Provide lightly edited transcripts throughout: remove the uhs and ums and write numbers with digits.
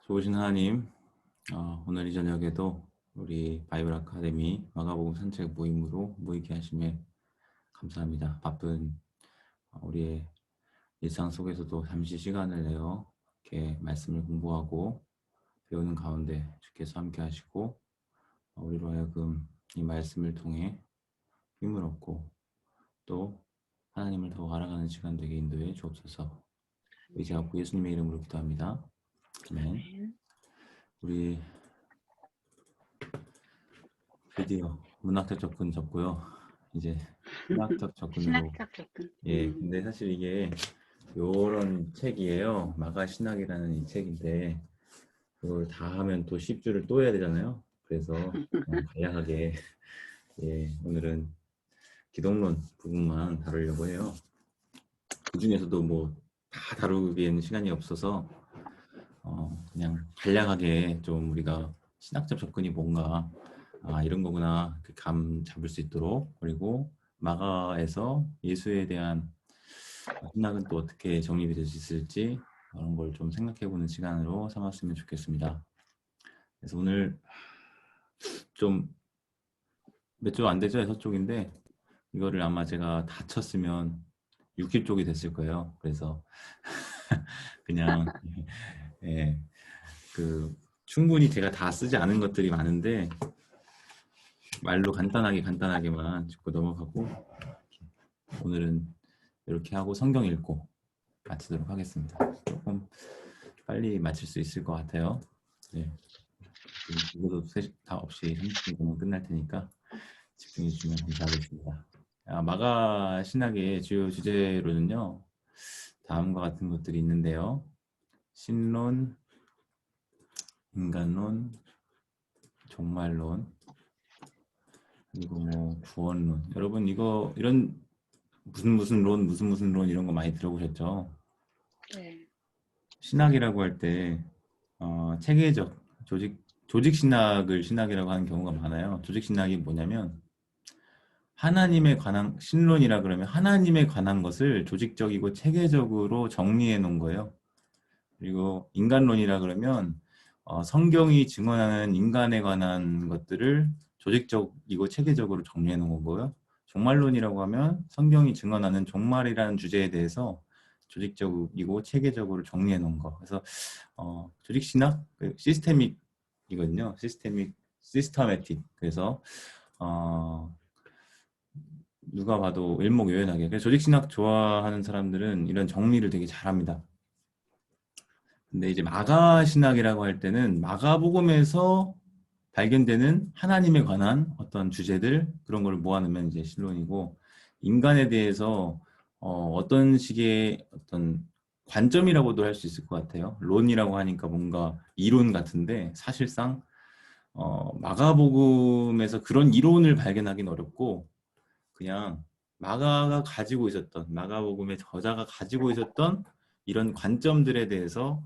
좋으신 하나님, 오늘 이 저녁에도 우리 바이블 아카데미 마가복음 산책 모임으로 모이게 하심에 감사합니다. 바쁜 우리의 일상 속에서도 잠시 시간을 내어 이렇게 말씀을 공부하고 배우는 가운데 주께서 함께 하시고 우리로 하여금 이 말씀을 통해 힘을 얻고 또 하나님을 더 알아가는 시간 되게 인도해 주옵소서. 의지하고 예수님의 이름으로 기도합니다. 아멘. 아멘. 우리 드디어 문학적 접근 접고요. 이제 신학적 접근으로. 신학적 접근. 근데 사실 이게 요런 책이에요. 마가 신학이라는 이 책인데 그걸 다 하면 또 10주를 또 해야 되잖아요. 그래서 그냥 간략하게 오늘은 기독론 부분만 다루려고 해요. 그 중에서도 뭐 다 다루기에는 시간이 없어서 그냥 간략하게 좀 우리가 신학적 접근이 뭔가 이런 거구나 감 잡을 수 있도록, 그리고 마가에서 예수에 대한 신학은 또 어떻게 정립이 될 수 있을지 그런 걸 좀 생각해보는 시간으로 삼았으면 좋겠습니다. 그래서 오늘 좀 몇 쪽 안 되죠? 6쪽인데 이거를 아마 제가 다 쳤으면 60쪽이 됐을 거예요. 그래서 그냥 충분히 제가 다 쓰지 않은 것들이 많은데 말로 간단하게만 짚고 넘어가고 오늘은 이렇게 하고 성경 읽고 마치도록 하겠습니다. 조금 빨리 마칠 수 있을 것 같아요. 이것도 다 없이 30분 정도 끝날 테니까 집중해 주시면 감사하겠습니다. 마가 신학의 주요 주제로는요, 다음과 같은 것들이 있는데요. 신론, 인간론, 종말론, 그리고 뭐 구원론. 여러분 이런 무슨 론 이런 거 많이 들어보셨죠? 네. 신학이라고 할 때 체계적 조직 신학을 신학이라고 하는 경우가 많아요. 조직 신학이 뭐냐면 하나님에 관한, 신론이라 그러면 하나님에 관한 것을 조직적이고 체계적으로 정리해 놓은 거예요. 그리고 인간론이라 그러면 성경이 증언하는 인간에 관한 것들을 조직적이고 체계적으로 정리해 놓은 거고요. 종말론이라고 하면 성경이 증언하는 종말이라는 주제에 대해서 조직적이고 체계적으로 정리해 놓은 거. 그래서 조직 신학, 시스테믹이거든요. 시스터매틱. 그래서 누가 봐도 일목요연하게. 그래서 조직 신학 좋아하는 사람들은 이런 정리를 되게 잘합니다. 근데 이제 마가 신학이라고 할 때는 마가복음에서 발견되는 하나님에 관한 어떤 주제들, 그런 걸 모아놓으면 이제 신론이고, 인간에 대해서 어떤 식의 어떤 관점이라고도 할 수 있을 것 같아요. 론이라고 하니까 뭔가 이론 같은데 사실상 마가복음에서 그런 이론을 발견하기는 어렵고, 그냥 마가복음의 저자가 가지고 있었던 이런 관점들에 대해서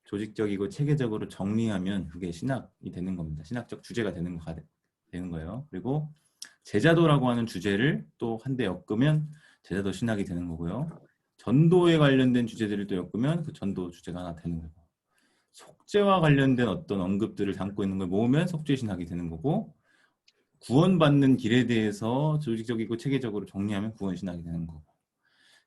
조직적이고 체계적으로 정리하면 그게 신학이 되는 겁니다. 신학적 주제가 되는 거예요. 그리고 제자도라고 하는 주제를 또 한 대 엮으면 제자도 신학이 되는 거고요. 전도에 관련된 주제들을 또 엮으면 그 전도 주제가 하나 되는 거고, 속죄와 관련된 어떤 언급들을 담고 있는 걸 모으면 속죄 신학이 되는 거고, 구원받는 길에 대해서 조직적이고 체계적으로 정리하면 구원 신학이 되는 거고,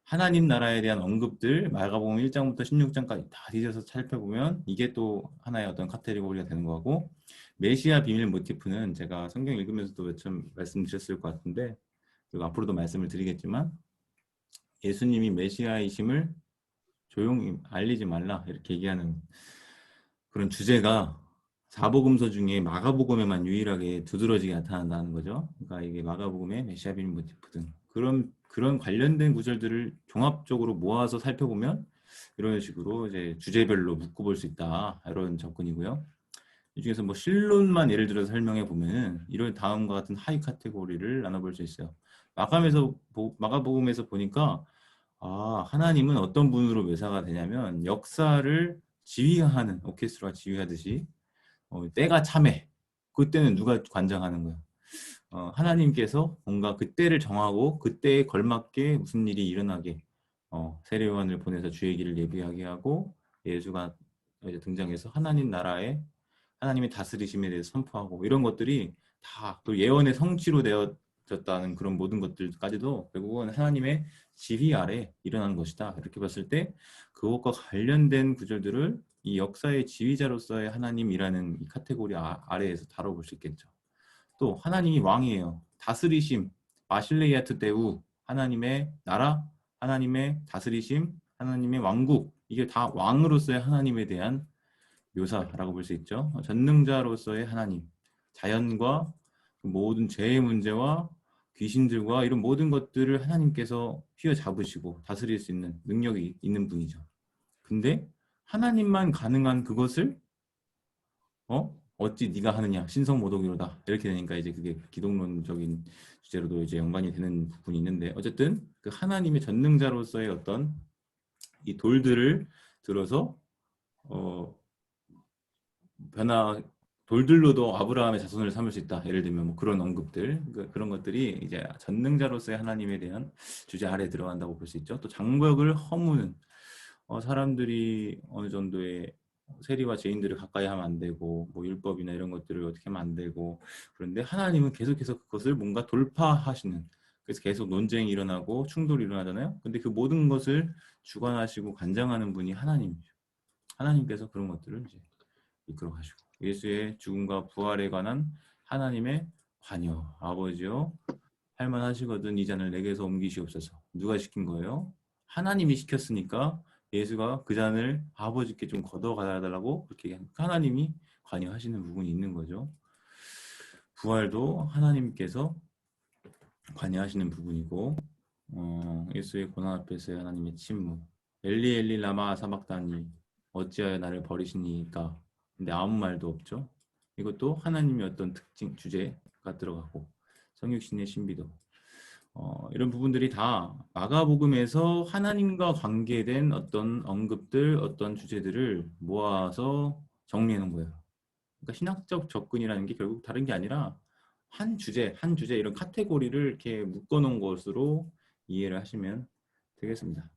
하나님 나라에 대한 언급들 마가복음 1장부터 16장까지 다 뒤져서 살펴보면 이게 또 하나의 어떤 카테고리가 되는 거고, 메시아 비밀 모티프는 제가 성경 읽으면서도 몇 점 말씀드렸을 것 같은데, 그리고 앞으로도 말씀을 드리겠지만, 예수님이 메시아이심을 조용히 알리지 말라 이렇게 얘기하는 그런 주제가 사복음서 중에 마가복음에만 유일하게 두드러지게 나타난다는 거죠. 그러니까 이게 마가복음의 메시아 비밀 모티프 등 그런 관련된 구절들을 종합적으로 모아서 살펴보면 이런 식으로 이제 주제별로 묶어볼 수 있다, 이런 접근이고요. 이 중에서 뭐 신론만 예를 들어서 설명해 보면은 이런 다음과 같은 하위 카테고리를 나눠볼 수 있어요. 마가복음에서 보니까 하나님은 어떤 분으로 묘사가 되냐면 역사를 지휘하는, 오케스트라 지휘하듯이 때가 참해. 그때는 누가 관장하는 거야? 하나님께서 뭔가 그때를 정하고 그때에 걸맞게 무슨 일이 일어나게 세례요한을 보내서 주의 길을 예비하게 하고, 예수가 이제 등장해서 하나님 나라에 하나님의 다스리심에 대해서 선포하고 이런 것들이 다 그 예언의 성취로 되어졌다는 그런 모든 것들까지도 결국은 하나님의 지휘 아래 일어난 것이다. 이렇게 봤을 때 그것과 관련된 구절들을 이 역사의 지휘자로서의 하나님이라는 이 카테고리 아래에서 다뤄볼 수 있겠죠. 또 하나님이 왕이에요. 다스리심, 마실레이아트 대우, 하나님의 나라, 하나님의 다스리심, 하나님의 왕국, 이게 다 왕으로서의 하나님에 대한 묘사라고 볼 수 있죠. 전능자로서의 하나님, 자연과 모든 죄의 문제와 귀신들과 이런 모든 것들을 하나님께서 휘어잡으시고 다스릴 수 있는 능력이 있는 분이죠. 근데 하나님만 가능한 그것을 어찌 네가 하느냐 신성모독이로다 이렇게 되니까 이제 그게 기독론적인 주제로도 이제 연관이 되는 부분이 있는데 어쨌든 그 하나님의 전능자로서의 어떤 이 돌들을 들어서 변화 돌들로도 아브라함의 자손을 삼을 수 있다. 예를 들면 뭐 그런 언급들 그런 것들이 이제 전능자로서의 하나님에 대한 주제 아래에 들어간다고 볼 수 있죠. 또 장벽을 허무는 사람들이 어느 정도의 세리와 죄인들을 가까이 하면 안 되고 뭐 율법이나 이런 것들을 어떻게 하면 안 되고 그런데 하나님은 계속해서 그것을 뭔가 돌파하시는 그래서 계속 논쟁이 일어나고 충돌이 일어나잖아요. 근데 그 모든 것을 주관하시고 관장하는 분이 하나님이죠. 하나님께서 그런 것들을 이제 이끌어 가시고 예수의 죽음과 부활에 관한 하나님의 관여 아버지요 할만하시거든 이 잔을 내게서 옮기시옵소서. 누가 시킨 거예요? 하나님이 시켰으니까 예수가 그 잔을 아버지께 좀 걷어가달라고 그렇게 하나님이 관여하시는 부분이 있는 거죠. 부활도 하나님께서 관여하시는 부분이고 예수의 고난 앞에서의 하나님의 침묵 엘리 엘리 라마 사박다니 어찌하여 나를 버리시니까 근데 아무 말도 없죠. 이것도 하나님의 어떤 특징 주제가 들어가고 성육신의 신비도 이런 부분들이 다 마가복음에서 하나님과 관계된 어떤 언급들, 어떤 주제들을 모아서 정리해 놓은 거예요. 그러니까 신학적 접근이라는 게 결국 다른 게 아니라 한 주제, 한 주제 이런 카테고리를 이렇게 묶어 놓은 것으로 이해를 하시면 되겠습니다.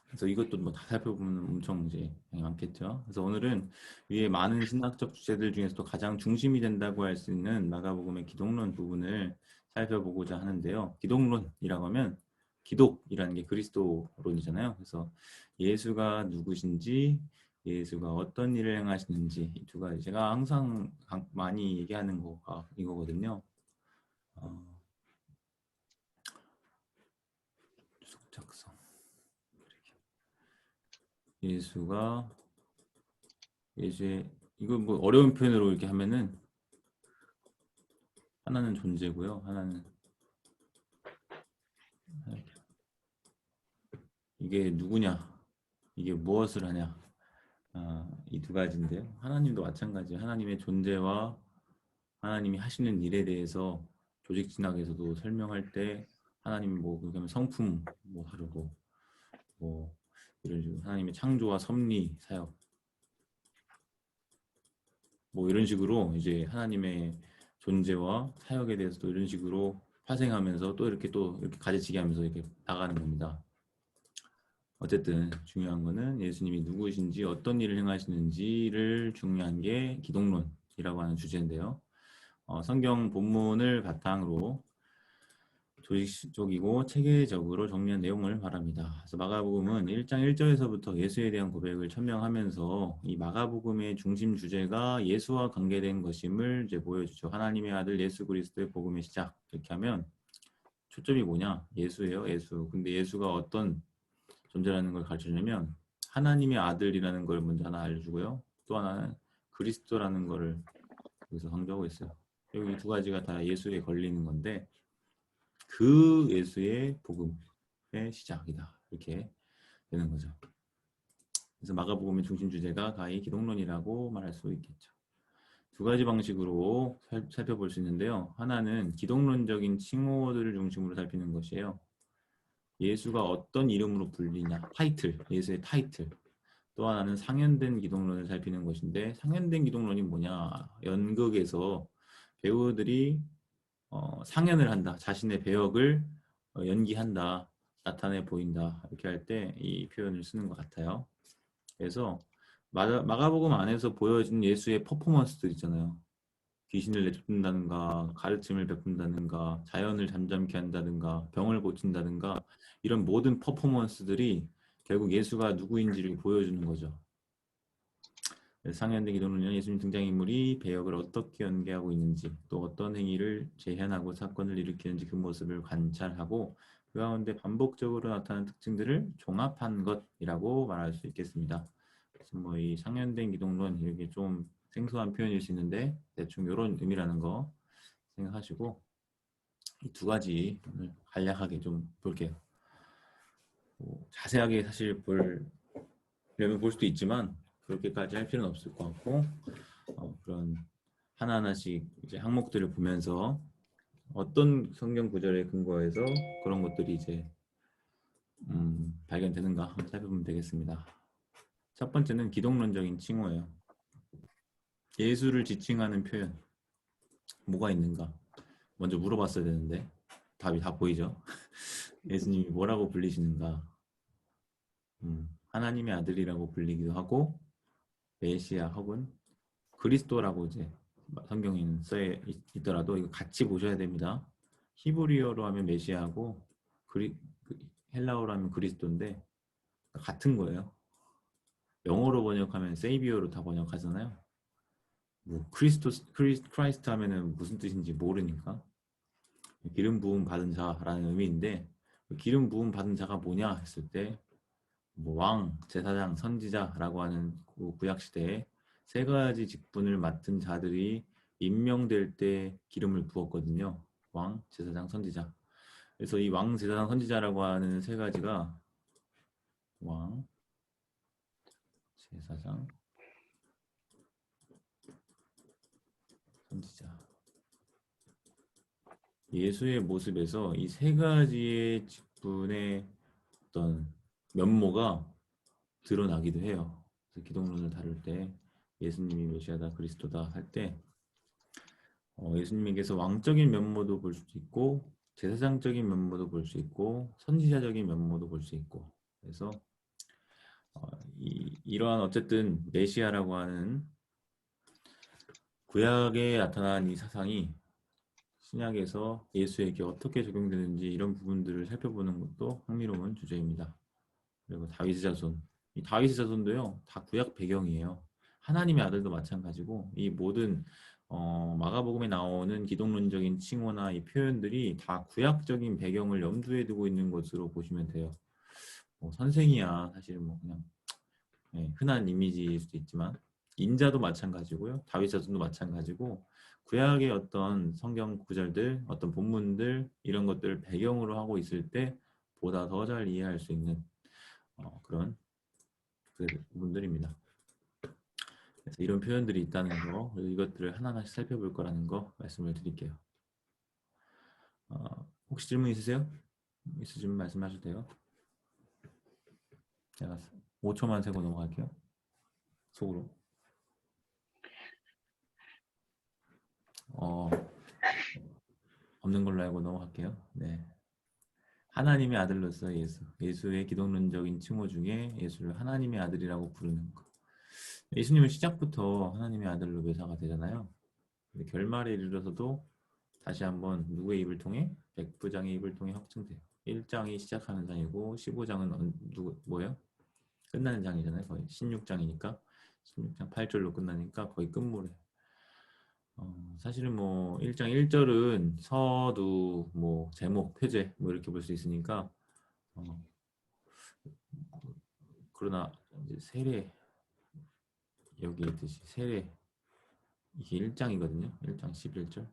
그래서 이것도 뭐 다 살펴보면 엄청 이제 많겠죠. 그래서 오늘은 위에 많은 신학적 주제들 중에서도 가장 중심이 된다고 할 수 있는 마가복음의 기독론 부분을 살펴보고자 하는데요. 기독론이라고 하면 기독이라는 게 그리스도론이잖아요. 그래서 예수가 누구신지, 예수가 어떤 일을 행하시는지 이 두 가지 제가 항상 많이 얘기하는 거가 이거거든요. 작성. 예수의 이거 뭐 어려운 표현으로 이렇게 하면은 하나는 존재고요. 하나는 이게 누구냐, 이게 무엇을 하냐. 이 두 가지인데요. 하나님도 마찬가지예요. 하나님의 존재와 하나님이 하시는 일에 대해서 조직 진학에서도 설명할 때 하나님 뭐 그러면 성품 뭐 다르고 뭐 이런 식으로 하나님의 창조와 섭리 사역 뭐 이런 식으로 이제 하나님의 존재와 사역에 대해서도 이런 식으로 파생하면서 또 이렇게 가지치기 하면서 이렇게 나가는 겁니다. 어쨌든 중요한 거는 예수님이 누구신지 어떤 일을 행하시는지를 중요한 게 기독론이라고 하는 주제인데요. 성경 본문을 바탕으로 조직적이고 체계적으로 정리한 내용을 말합니다. 그래서 마가복음은 1장 1절에서부터 예수에 대한 고백을 천명하면서 이 마가복음의 중심 주제가 예수와 관계된 것임을 이제 보여주죠. 하나님의 아들 예수 그리스도의 복음의 시작. 이렇게 하면 초점이 뭐냐? 예수예요, 예수. 근데 예수가 어떤 존재라는 걸 가르쳐주려면 하나님의 아들이라는 걸 먼저 하나 알려주고요. 또 하나는 그리스도라는 거를 여기서 강조하고 있어요. 여기 두 가지가 다 예수에 걸리는 건데 그 예수의 복음의 시작이다. 이렇게 되는 거죠. 그래서 마가복음의 중심 주제가 가히 기독론이라고 말할 수 있겠죠. 두 가지 방식으로 살펴볼 수 있는데요. 하나는 기독론적인 칭호들을 중심으로 살피는 것이에요. 예수가 어떤 이름으로 불리냐, 타이틀, 예수의 타이틀. 또 하나는 상연된 기독론을 살피는 것인데 상연된 기독론이 뭐냐, 연극에서 배우들이 상연을 한다, 자신의 배역을 연기한다. 나타내 보인다 이렇게 할 때 이 표현을 쓰는 것 같아요. 그래서 마가복음 안에서 보여진 예수의 퍼포먼스들 있잖아요. 귀신을 내쫓는다든가 가르침을 베푼다든가 자연을 잠잠케 한다든가 병을 고친다든가 이런 모든 퍼포먼스들이 결국 예수가 누구인지를 보여주는 거죠. 상현대 기도는요, 예수님 등장인물이 배역을 어떻게 연기하고 있는지 또 어떤 행위를 재현하고 사건을 일으키는지 그 모습을 관찰하고 그 가운데 반복적으로 나타나는 특징들을 종합한 것이라고 말할 수 있겠습니다. 그래서 뭐 이 상현된 기독론 이렇게 좀 생소한 표현일 수 있는데 대충 이런 의미라는 거 생각하시고 이 두 가지 오늘 간략하게 좀 볼게요. 뭐 자세하게 사실 보려면 볼 수도 있지만 그렇게까지 할 필요는 없을 것 같고 그런 하나하나씩 이제 항목들을 보면서 어떤 성경 구절에 근거해서 그런 것들이 이제 발견되는가 한번 살펴보면 되겠습니다. 첫 번째는 기독론적인 칭호예요. 예수를 지칭하는 표현 뭐가 있는가? 먼저 물어봤어야 되는데 답이 다 보이죠? 예수님이 뭐라고 불리시는가? 하나님의 아들이라고 불리기도 하고 메시아 혹은 그리스도라고 이제 성경에는 써 있더라도 이거 같이 보셔야 됩니다. 히브리어로 하면 메시아하고 헬라어로 하면 그리스도인데 같은 거예요. 영어로 번역하면 세이비어로 다 번역하잖아요. 뭐 크라이스트 하면은 무슨 뜻인지 모르니까 기름 부음 받은 자라는 의미인데 기름 부음 받은 자가 뭐냐 했을 때 뭐 왕, 제사장, 선지자라고 하는 구약 시대에 세 가지 직분을 맡은 자들이 임명될 때 기름을 부었거든요. 왕, 제사장, 선지자. 그래서 이 왕, 제사장, 선지자라고 하는 세 가지가 왕, 제사장, 선지자. 예수의 모습에서 이 세 가지의 직분의 어떤 면모가 드러나기도 해요. 그래서 기독론을 다룰 때 예수님이 메시아다, 그리스도다 할 때 예수님에게서 왕적인 면모도 볼 수 있고 제사장적인 면모도 볼 수 있고 선지자적인 면모도 볼 수 있고 그래서 이러한 어쨌든 메시아라고 하는 구약에 나타난 이 사상이 신약에서 예수에게 어떻게 적용되는지 이런 부분들을 살펴보는 것도 흥미로운 주제입니다. 그리고 다윗의 자손, 이 다윗의 자손도요 다 구약 배경이에요. 하나님의 아들도 마찬가지고 이 모든 마가복음에 나오는 기독론적인 칭호나 이 표현들이 다 구약적인 배경을 염두에 두고 있는 것으로 보시면 돼요. 뭐 선생이야 사실 뭐 그냥 흔한 이미지일 수도 있지만 인자도 마찬가지고요. 다윗 자손도 마찬가지고 구약의 어떤 성경 구절들, 어떤 본문들 이런 것들을 배경으로 하고 있을 때 보다 더 잘 이해할 수 있는 그런 부분들입니다. 그래서 이런 표현들이 있다는 거, 이것들을 하나하나씩 살펴볼 거라는 거 말씀을 드릴게요. 혹시 질문 있으세요? 있으시면 말씀하셔도 돼요. 제가 5초만 세고 넘어갈게요. 속으로. 없는 걸로 알고 넘어갈게요. 네. 하나님의 아들로서 예수의 기독론적인 칭호 중에 예수를 하나님의 아들이라고 부르는 것. 예수님은 시작부터 하나님의 아들로 묘사가 되잖아요. 근데 결말에 이르러서도 다시 한번 누구의 입을 통해? 백부장의 입을 통해 확증돼요. 1장이 시작하는 장이고 15장은 뭐예요? 끝나는 장이잖아요. 거의 16장이니까 16장 8절로 끝나니까 거의 끝물에 사실은 뭐 1장 1절은 서두, 뭐 제목, 표제 뭐 이렇게 볼 수 있으니까 그러나 이제 세례 여기 있듯이 세례 이게 1장이거든요. 1장 11절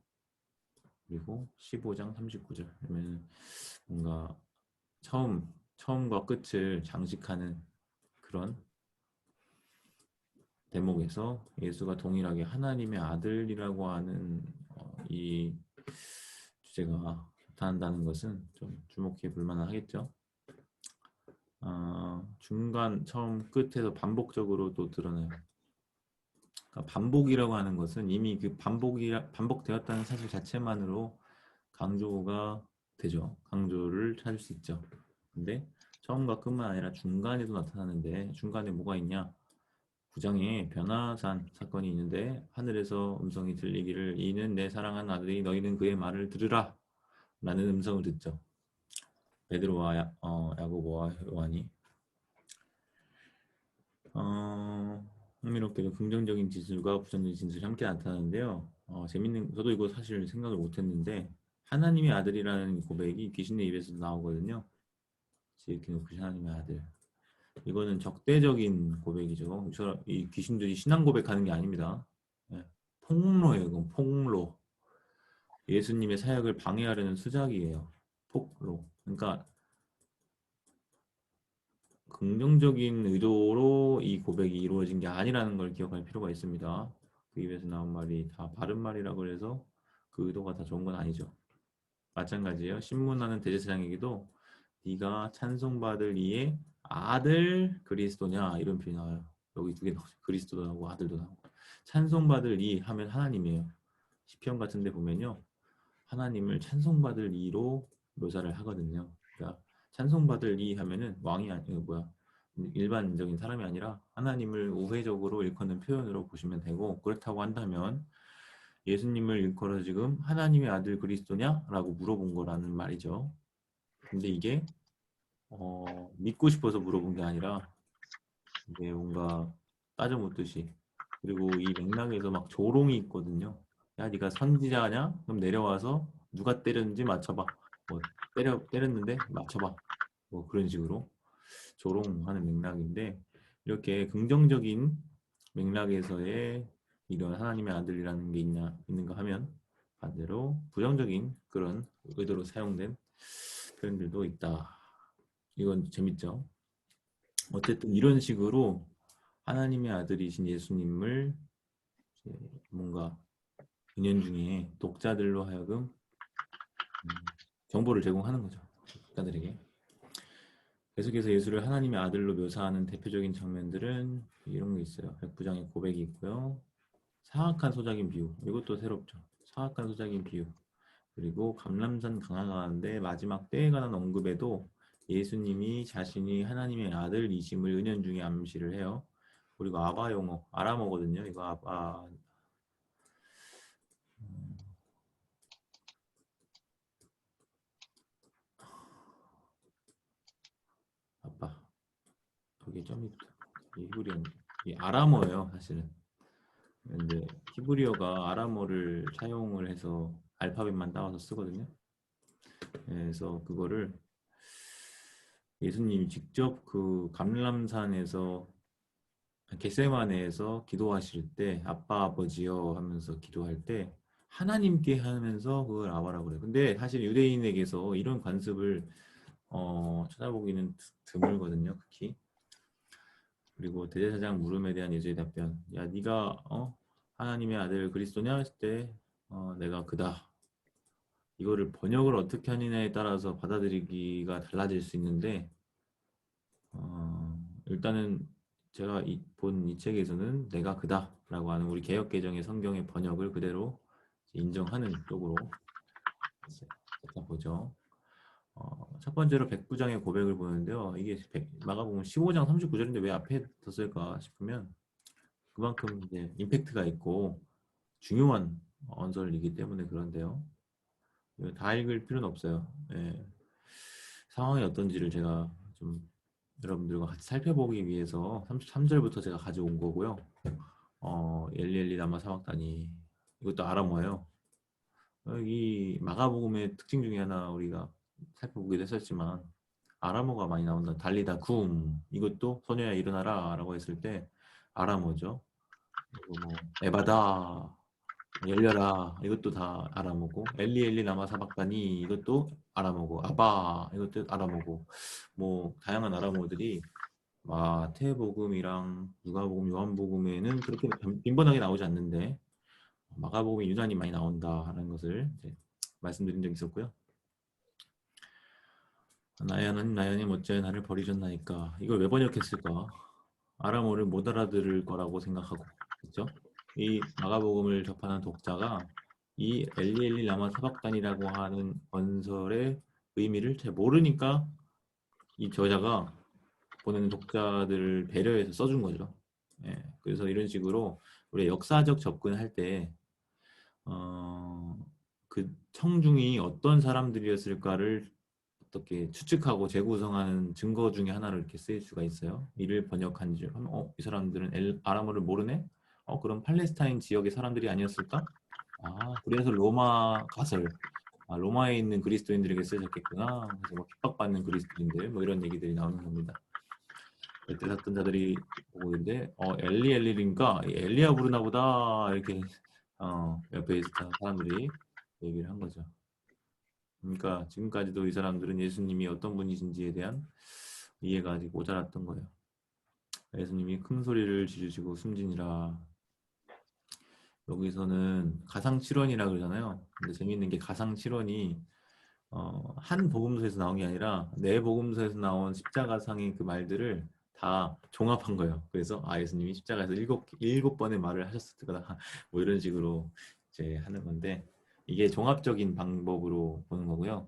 그리고 15장 39절 그러면 뭔가 처음과 끝을 장식하는 그런 대목에서 예수가 동일하게 하나님의 아들이라고 하는 이 주제가 나타난다는 것은 좀 주목해 볼 만하겠죠. 중간, 처음, 끝에서 반복적으로 또 드러나요. 그러니까 반복이라고 하는 것은 이미 그 반복되었다는 사실 자체만으로 강조가 되죠. 강조를 찾을 수 있죠. 근데 처음과 끝만 아니라 중간에도 나타나는데 중간에 뭐가 있냐? 9장에 변화산 사건이 있는데 하늘에서 음성이 들리기를 이는 내 사랑하는 아들이 너희는 그의 말을 들으라 라는 음성을 듣죠. 베드로와 야고보와 요한이 흥미롭게도 긍정적인 진술과 부정적인 진술이 함께 나타나는데요. 재밌는 저도 이거 사실 생각을 못했는데 하나님의 아들이라는 고백이 귀신의 입에서도 나오거든요. 이렇게 놓고 하나님의 아들. 이거는 적대적인 고백이죠. 이 귀신들이 신앙 고백하는 게 아닙니다. 예, 폭로예요. 이건 폭로. 예수님의 사역을 방해하려는 수작이에요. 폭로. 그러니까 긍정적인 의도로 이 고백이 이루어진 게 아니라는 걸 기억할 필요가 있습니다. 그 입에서 나온 말이 다 바른 말이라고 해서 그 의도가 다 좋은 건 아니죠. 마찬가지예요. 신문하는 대제사장에게도 네가 찬송받을 이의 아들 그리스도냐 이런 표현이 나와요. 여기 두 개 나오죠. 그리스도도 나오고 아들도 나오고. 찬송받을 이 하면 하나님이에요. 시편 같은 데 보면요. 하나님을 찬송받을 이로 묘사를 하거든요. 그러니까 찬송받을 이 하면은 왕이 아니고 뭐야 일반적인 사람이 아니라 하나님을 우회적으로 일컫는 표현으로 보시면 되고 그렇다고 한다면 예수님을 일컬어 지금 하나님의 아들 그리스도냐? 라고 물어본 거라는 말이죠. 근데 이게 믿고 싶어서 물어본 게 아니라 이게 뭔가 따져 묻듯이 그리고 이 맥락에서 막 조롱이 있거든요. 야, 네가 선지자냐? 그럼 내려와서 누가 때렸는지 맞춰봐. 뭐 때렸는데 맞춰봐. 뭐 그런 식으로 조롱하는 맥락인데 이렇게 긍정적인 맥락에서의 이런 하나님의 아들이라는 게 있는가 하면 반대로 부정적인 그런 의도로 사용된 표현들도 있다. 이건 재밌죠. 어쨌든 이런 식으로 하나님의 아들이신 예수님을 이제 뭔가 은연중에 독자들로 하여금 정보를 제공하는 거죠. 독자들에게. 계속해서 예수를 하나님의 아들로 묘사하는 대표적인 장면들은 이런 게 있어요. 백부장의 고백이 있고요. 사악한 소작인 비유. 이것도 새롭죠. 사악한 소작인 비유. 그리고 감람산 강화가운데 마지막 때에 관한 언급에도 예수님이 자신이 하나님의 아들이심을 은연중에 암시를 해요. 그리고 아바 용어, 아람어거든요. 이거 아바 아빠 거기에 점이 붙어. 히브리어 이 아람어예요, 사실은. 근데 히브리어가 아람어를 차용을 해서 알파벳만 따와서 쓰거든요. 그래서 그거를 예수님이 직접 그 감람산에서 겟세마네에서 기도하실 때 아빠 아버지여 하면서 기도할 때 하나님께 하면서 그걸 아바라고 그래요. 근데 사실 유대인에게서 이런 관습을 찾아보기는 드물거든요, 특히. 그리고 대제사장 물음에 대한 예수의 답변. 야, 네가 하나님의 아들 그리스도냐 했을 때 내가 그다. 이거를 번역을 어떻게 하느냐에 따라서 받아들이기가 달라질 수 있는데 일단은 제가 본 이 책에서는 내가 그다라고 하는 우리 개역개정의 성경의 번역을 그대로 인정하는 쪽으로 일단 보죠. 첫 번째로 백부장의 고백을 보는데요. 이게 마가복음 15장 39절인데 왜 앞에 뒀을까 싶으면 그만큼 이제 임팩트가 있고 중요한 언설이기 때문에 그런데요. 다 읽을 필요는 없어요. 예. 상황이 어떤지를 제가 좀 여러분들과 같이 살펴보기 위해서 33절부터 제가 가져온 거고요. 엘리엘리 라마 사막다니 이것도 아람어예요. 이 마가복음의 특징 중에 하나 우리가 살펴보기도 했었지만 아람어가 많이 나온다. 달리다 쿰 이것도 소녀야 일어나라 라고 했을 때 아람어죠. 그리고 뭐 에바다 열려라 이것도 다 알아보고 엘리 엘리 라마 사박다니 이것도 알아보고 아바 이것도 알아보고 뭐 다양한 알아보들이 마태복음이랑 누가복음 요한복음에는 그렇게 빈번하게 나오지 않는데 마가복음이 유난히 많이 나온다라는 것을 이제 말씀드린 적이 있었고요. 나의 하나님 나의 하나님 어찌하여 나를 버리셨나이까 이걸 왜 번역했을까? 아람어를 못 알아들을 거라고 생각하고 그렇죠? 이 마가복음을 접하는 독자가 이 엘리엘리 라마 사박단이라고 하는 언설의 의미를 잘 모르니까 이 저자가 보는 독자들을 배려해서 써준 거죠. 예, 그래서 이런 식으로 우리 역사적 접근할 때 그 청중이 어떤 사람들이었을까를 어떻게 추측하고 재구성하는 증거 중에 하나로 이렇게 쓰일 수가 있어요. 이를 번역한 줄 하면 이 사람들은 아람어를 모르네? 그럼 팔레스타인 지역의 사람들이 아니었을까? 그래서 로마 가설, 로마에 있는 그리스도인들에게 쓰여졌겠구나. 그래서 뭐 핍박받는 그리스도인들 뭐 이런 얘기들이 나오는 겁니다. 그때 샀던 자들이 보고 있는데 엘리엘리인가 엘리야 부르나 보다 이렇게 옆에 있었던 사람들이 얘기를 한 거죠. 그러니까 지금까지도 이 사람들은 예수님이 어떤 분이신지에 대한 이해가 아직 모자랐던 거예요. 예수님이 큰 소리를 지르시고 숨지니라. 여기서는 가상칠언이라 그러잖아요. 근데 재미있는 게 가상칠언이 한 복음서에서 나온 게 아니라 네 복음서에서 나온 십자가상의 그 말들을 다 종합한 거예요. 그래서 예수님이 십자가에서 일곱 번의 말을 하셨을 거다. 뭐 이런 식으로 이제 하는 건데 이게 종합적인 방법으로 보는 거고요.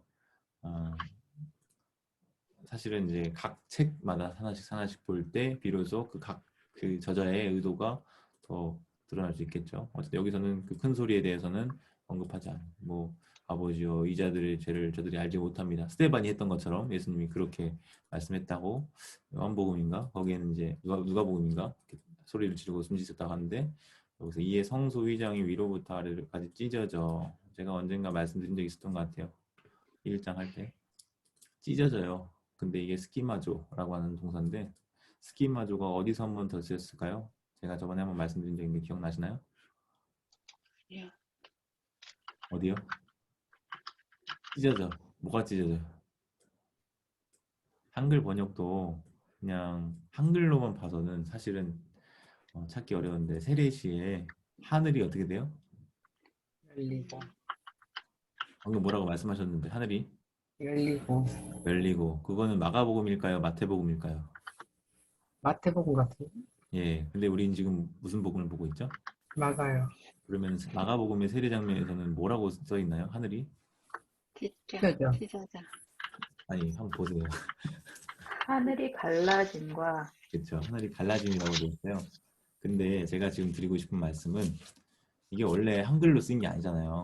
사실은 이제 각 책마다 하나씩 볼 때 비로소 그 저자의 의도가 더 드러날 수 있겠죠. 어쨌든 여기서는 그 큰 소리에 대해서는 언급하지 않아요. 뭐 아버지여 이자들의 죄를 저들이 알지 못합니다. 스테반이 했던 것처럼 예수님이 그렇게 말씀했다고 요한복음인가 거기에는 이제 누가복음인가 소리를 지르고 숨지셨다고 하는데 여기서 이에 성소 휘장이 위로부터 아래로까지 찢어져 제가 언젠가 말씀드린 적이 있었던 것 같아요. 1장 할 때 찢어져요. 근데 이게 스키마조라고 하는 동사인데 스키마조가 어디서 한 번 더 쓰였을까요? 제가 저번에 한번 말씀드린 적인데 기억나시나요? 예. 어디요? 찢어져. 뭐가 찢어져? 한글 번역도 그냥 한글로만 봐서는 사실은 찾기 어려운데 세례시에 하늘이 어떻게 돼요? 열리고 방금 뭐라고 말씀하셨는데 하늘이 열리고 열리고 그거는 마가복음일까요? 마태복음일까요? 마태복음 같은 예. 근데 우린 지금 무슨 복음을 보고 있죠? 맞아요. 그러면 마가복음의 세례 장면에서는 뭐라고 써 있나요? 하늘이? 찢어져. 찢어져. 아니, 한번 보세요. 하늘이 갈라짐과 그렇죠. 하늘이 갈라짐이라고 되어 있어요. 근데 제가 지금 드리고 싶은 말씀은 이게 원래 한글로 쓰인 게 아니잖아요.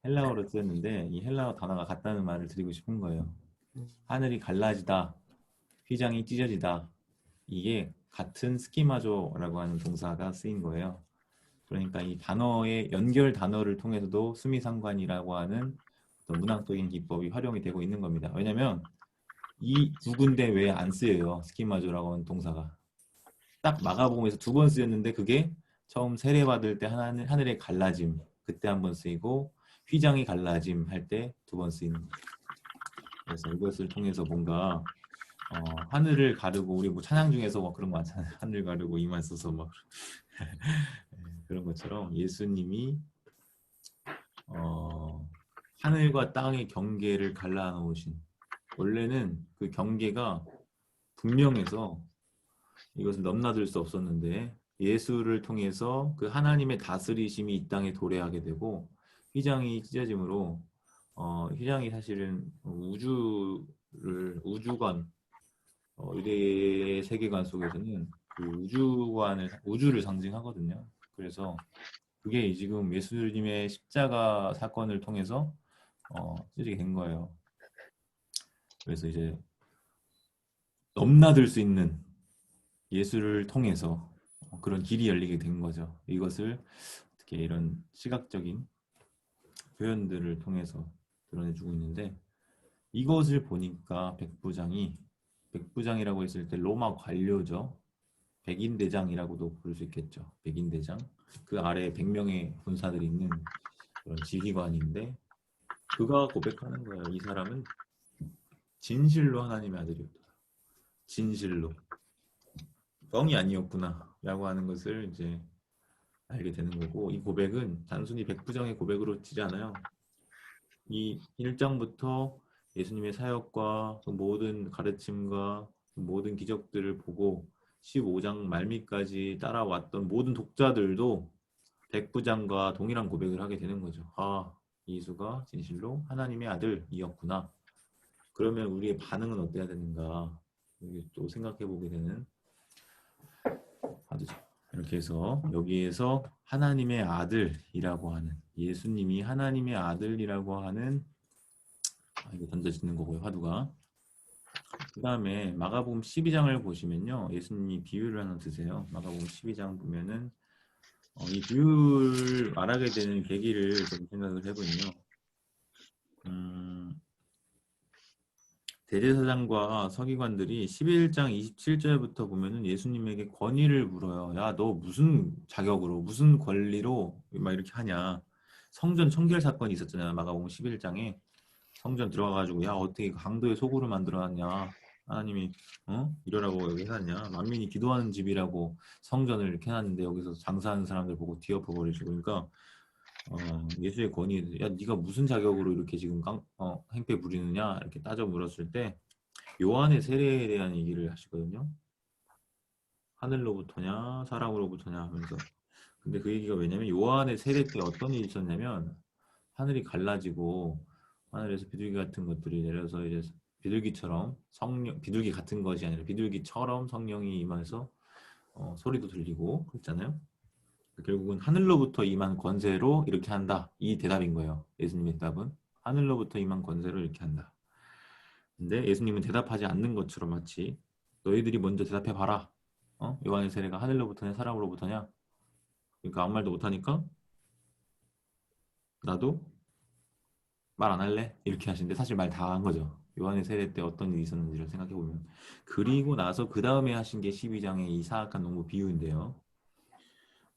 헬라어로 쓰였는데 이 헬라어 단어가 같다는 말을 드리고 싶은 거예요. 하늘이 갈라지다, 휘장이 찢어지다. 이게 같은 스키마조라고 하는 동사가 쓰인 거예요. 그러니까 이 단어의 연결 단어를 통해서도 수미상관이라고 하는 어떤 문학적인 기법이 활용이 되고 있는 겁니다. 왜냐하면 이 두 군데 왜 안 쓰여요? 스키마조라고 하는 동사가. 딱 마가복음에서 두 번 쓰였는데 그게 처음 세례받을 때 하늘의 갈라짐 그때 한 번 쓰이고 휘장이 갈라짐 할 때 두 번 쓰이는 거예요. 그래서 이것을 통해서 뭔가 하늘을 가르고 우리 뭐 찬양 중에서 뭐 그런 거 많잖아요. 하늘 가르고 이만 써서 막 그런 것처럼 예수님이 하늘과 땅의 경계를 갈라놓으신 원래는 그 경계가 분명해서 이것을 넘나들 수 없었는데 예수를 통해서 그 하나님의 다스리심이 이 땅에 도래하게 되고 휘장이 찢어짐으로 휘장이 사실은 우주관 유대 세계관 속에서는 그 우주를 상징하거든요. 그래서 그게 지금 예수님의 십자가 사건을 통해서 찢어지게 된 거예요. 그래서 이제 넘나들 수 있는 예수를 통해서 그런 길이 열리게 된 거죠. 이것을 어떻게 이런 시각적인 표현들을 통해서 드러내주고 있는데 이것을 보니까 백부장이라고 했을 때 로마 관료죠. 백인대장이라고도 부를 수 있겠죠. 백인대장. 그 아래에 100명의 군사들이 있는 그런 지휘관인데 그가 고백하는 거예요. 이 사람은 진실로 하나님의 아들이었다. 진실로. 뻥이 아니었구나 라고 하는 것을 이제 알게 되는 거고 이 고백은 단순히 백부장의 고백으로 지지 않아요. 이 1장부터 예수님의 사역과 그 모든 가르침과 그 모든 기적들을 보고 15장 말미까지 따라왔던 모든 독자들도 백부장과 동일한 고백을 하게 되는 거죠. 예수가 진실로 하나님의 아들이었구나. 그러면 우리의 반응은 어때야 되는가? 이게 또 생각해 보게 되는 아주죠. 이렇게 해서 여기에서 하나님의 아들이라고 하는 예수님이 하나님의 아들이라고 하는 이거 던져지는 거고요. 화두가. 그 다음에 마가복음 12장을 보시면요. 예수님이 비유를 하나 드세요. 마가복음 12장 보면은 이 비유를 말하게 되는 계기를 좀 생각을 해보면요. 대제사장과 서기관들이 11장 27절부터 보면은 예수님에게 권위를 물어요. 야, 너 무슨 자격으로, 무슨 권리로 막 이렇게 하냐. 성전 청결 사건이 있었잖아요. 마가복음 11장에. 성전 들어가가지고 야, 어떻게 강도의 소굴을 만들어놨냐. 하나님이 이러라고 여기 해놨냐. 만민이 기도하는 집이라고 성전을 이렇게 해놨는데 여기서 장사하는 사람들 보고 뒤엎어버리시고. 그러니까 예수의 권위, 야, 네가 무슨 자격으로 이렇게 지금 행패 부리느냐 이렇게 따져 물었을 때 요한의 세례에 대한 얘기를 하시거든요. 하늘로부터냐 사람으로부터냐 하면서. 근데 그 얘기가 왜냐면 요한의 세례 때 어떤 일이 있었냐면 하늘이 갈라지고 하늘에서 비둘기 같은 것들이 내려서 이제 비둘기처럼 비둘기 같은 것이 아니라 비둘기처럼 성령이 임해서 소리도 들리고 그랬잖아요. 결국은 하늘로부터 임한 권세로 이렇게 한다. 이 대답인 거예요. 예수님의 대답은 하늘로부터 임한 권세로 이렇게 한다. 근데 예수님은 대답하지 않는 것처럼 마치 너희들이 먼저 대답해 봐라. 요한의 세례가 하늘로부터냐 사람으로부터냐? 그러니까 아무 말도 못하니까 나도 말 안 할래? 이렇게 하시는데 사실 말 다 한 거죠. 요한의 세례 때 어떤 일이 있었는지를 생각해 보면. 그리고 나서 그 다음에 하신 게 12장의 이 사악한 농부 비유인데요.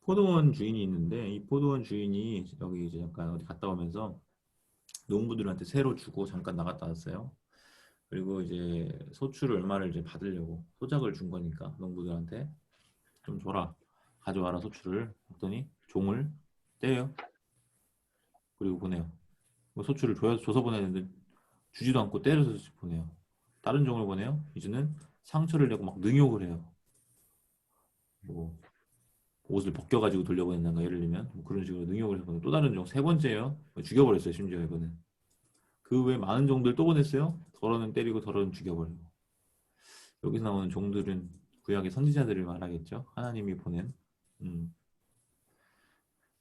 포도원 주인이 있는데 이 포도원 주인이 여기 이제 잠깐 어디 갔다 오면서 농부들한테 새로 주고 잠깐 나갔다 왔어요. 그리고 이제 소출을 얼마를 이제 받으려고 소작을 준 거니까 농부들한테 좀 줘라, 가져와라 소출을 했더니 종을 떼요. 그리고 보내요. 뭐 소출을 줘서 보내야 되는데 주지도 않고 때려서 보내요. 다른 종을 보내요. 이제는 상처를 내고 막 능욕을 해요. 뭐 옷을 벗겨가지고 돌려보낸다가 예를 들면 뭐 그런 식으로 능욕을 해보는 또 다른 종 세 번째예요. 죽여버렸어요. 심지어 이거는. 그 외에 많은 종들 또 보냈어요. 덜어는 때리고 덜어는 죽여버리고. 여기서 나오는 종들은 구약의 선지자들을 말하겠죠. 하나님이 보낸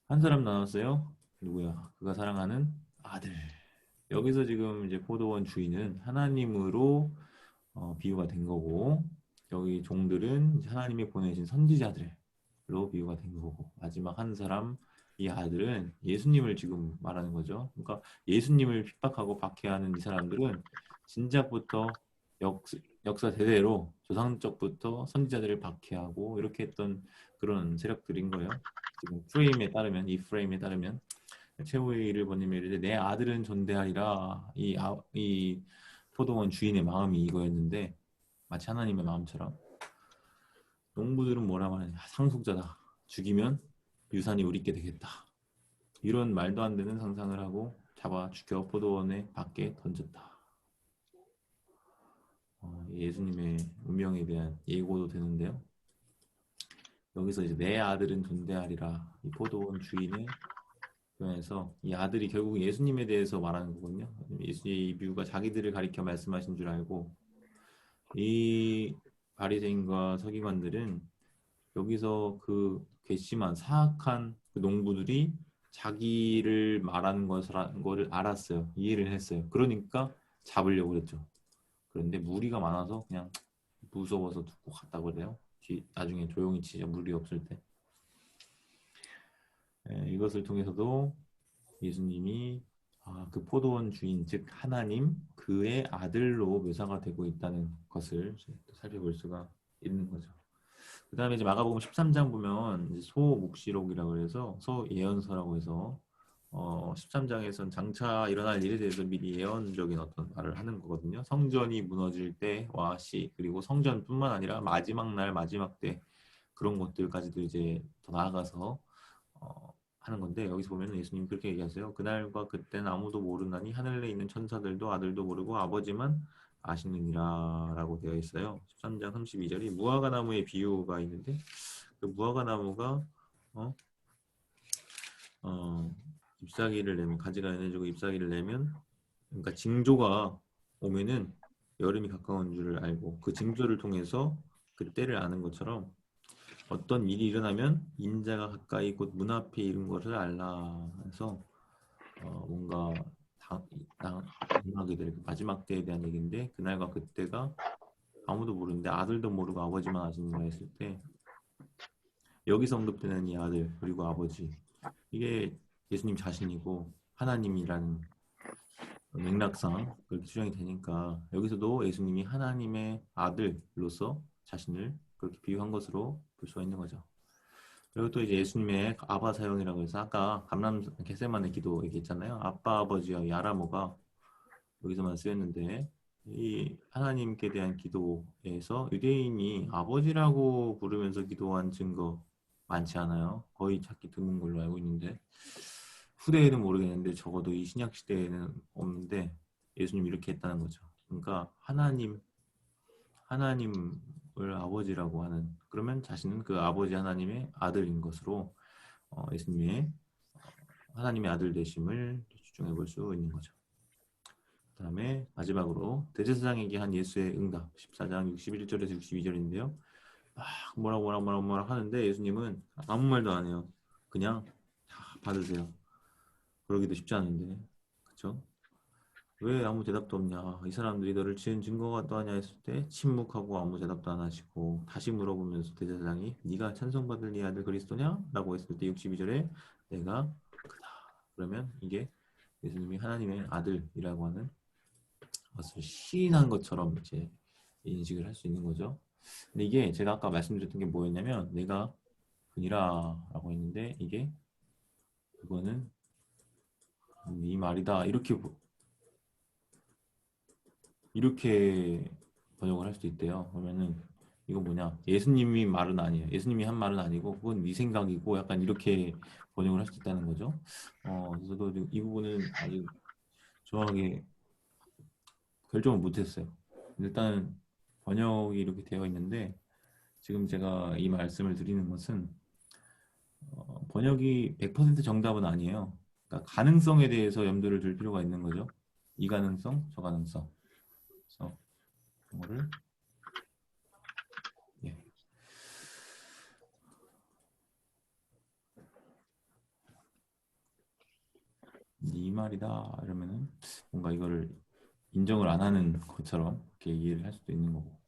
한 사람 나왔어요. 누구야? 그가 사랑하는 아들. 여기서 지금 이제 포도원 주인은 하나님으로 비유가 된 거고 여기 종들은 하나님이 보내신 선지자들로 비유가 된 거고 마지막 한 사람 이 아들은 예수님을 지금 말하는 거죠. 그러니까 예수님을 핍박하고 박해하는 이 사람들은 진작부터 역사 대대로 조상적부터 선지자들을 박해하고 이렇게 했던 그런 세력들인 거예요. 지금 이 프레임에 따르면 최후의 일을 번님이 이르되 내 아들은 존대하리라. 이 포도원 주인의 마음이 이거였는데 마치 하나님의 마음처럼 농부들은 뭐라 말하냐. 상속자다. 죽이면 유산이 우리께 되겠다. 이런 말도 안 되는 상상을 하고 잡아 죽여 포도원의 밖에 던졌다. 예수님의 운명에 대한 예고도 되는데요. 여기서 이제 내 아들은 존대하리라. 이 포도원 주인의 그래서 이 아들이 결국 예수님에 대해서 말하는 거거든요. 예수의 이 비유가 자기들을 가리켜 말씀하신 줄 알고 이 바리새인과 서기관들은 여기서 그 괘씸한 사악한 그 농부들이 자기를 말하는 거를 알았어요. 이해를 했어요. 그러니까 잡으려고 그랬죠. 그런데 무리가 많아서 그냥 무서워서 두고 갔다 그래요. 나중에 조용히 치죠. 무리 없을 때. 이것을 통해서도 예수님이 그 포도원 주인 즉 하나님 그의 아들로 묘사가 되고 있다는 것을 살펴볼 수가 있는 거죠. 그 다음에 이제 마가복음 13장 보면 이제 소묵시록이라고 해서 소예언서라고 해서 13장에서는 장차 일어날 일에 대해서 미리 예언적인 어떤 말을 하는 거거든요. 성전이 무너질 때와 시 그리고 성전뿐만 아니라 마지막 날 마지막 때 그런 것들까지도 이제 더 나아가서 하는 건데 여기서 보면 예수님이 그렇게 얘기하세요. 그날과 그때는 아무도 모르나니 하늘에 있는 천사들도 아들도 모르고 아버지만 아시느니라 라고 되어 있어요. 13장 32절이 무화과 나무의 비유가 있는데 그 무화과 나무가 잎사귀를 내면 가지가 연해지고 잎사귀를 내면 그러니까 징조가 오면은 여름이 가까운 줄을 알고 그 징조를 통해서 그 때를 아는 것처럼 어떤 일이 일어나면 인자가 가까이 곧 문 앞에 이른 것을 알라 해서 뭔가 당하게 될 마지막 때에 대한 얘기인데 그날과 그때가 아무도 모르는데 아들도 모르고 아버지만 아시느니라 했을 때 여기서 언급되는 이 아들 그리고 아버지 이게 예수님 자신이고 하나님이라는 맥락상 그렇게 추정이 되니까 여기서도 예수님이 하나님의 아들로서 자신을 그렇게 비유한 것으로 볼 수가 있는 거죠. 그리고 또 이제 예수님의 아바 사용이라고 해서 아까 겟세마네 기도 얘기했잖아요. 아빠 아버지와 야라모가 여기서만 쓰였는데 이 하나님께 대한 기도에서 유대인이 아버지라고 부르면서 기도한 증거 많지 않아요. 거의 찾기 드문 걸로 알고 있는데 후대에는 모르겠는데 적어도 이 신약 시대에는 없는데 예수님 이렇게 했다는 거죠. 그러니까 하나님을 아버지라고 하는 그러면 자신은 그 아버지 하나님의 아들인 것으로 예수님의 하나님의 아들 되심을 주장해 볼 수 있는 거죠. 그 다음에 마지막으로 대제사장에게 한 예수의 응답 14장 61절에서 62절인데요. 막 뭐라 하는데 예수님은 아무 말도 안 해요. 그냥 다 받으세요. 그러기도 쉽지 않은데 그렇죠? 왜 아무 대답도 없냐? 이 사람들이 너를 지은 증거가 또하냐 했을 때 침묵하고 아무 대답도 안 하시고 다시 물어보면서 대제사장이 네가 찬송받을 네 아들 그리스도냐? 라고 했을 때 62절에 내가 그다. 그러면 이게 예수님이 하나님의 아들이라고 하는 것을 시인한 것처럼 이제 인식을 할 수 있는 거죠. 근데 이게 제가 아까 말씀드렸던 게 뭐였냐면 내가 그니라 라고 했는데 이게 그거는 이 말이다 이렇게 번역을 할 수도 있대요. 그러면은 이거 뭐냐 예수님이 말은 아니에요. 예수님이 한 말은 아니고 그건 네 생각이고 약간 이렇게 번역을 할 수 있다는 거죠. 저도 이 부분은 아직 정확하게 결정을 못했어요. 일단 번역이 이렇게 되어 있는데 지금 제가 이 말씀을 드리는 것은 번역이 100% 정답은 아니에요. 그러니까 가능성에 대해서 염두를 둘 필요가 있는 거죠. 이 가능성, 저 가능성. 그래서 이거를 예. 이 말이다 이러면은 뭔가 이거를 인정을 안 하는 것처럼 이렇게 이해를 할 수도 있는 거고.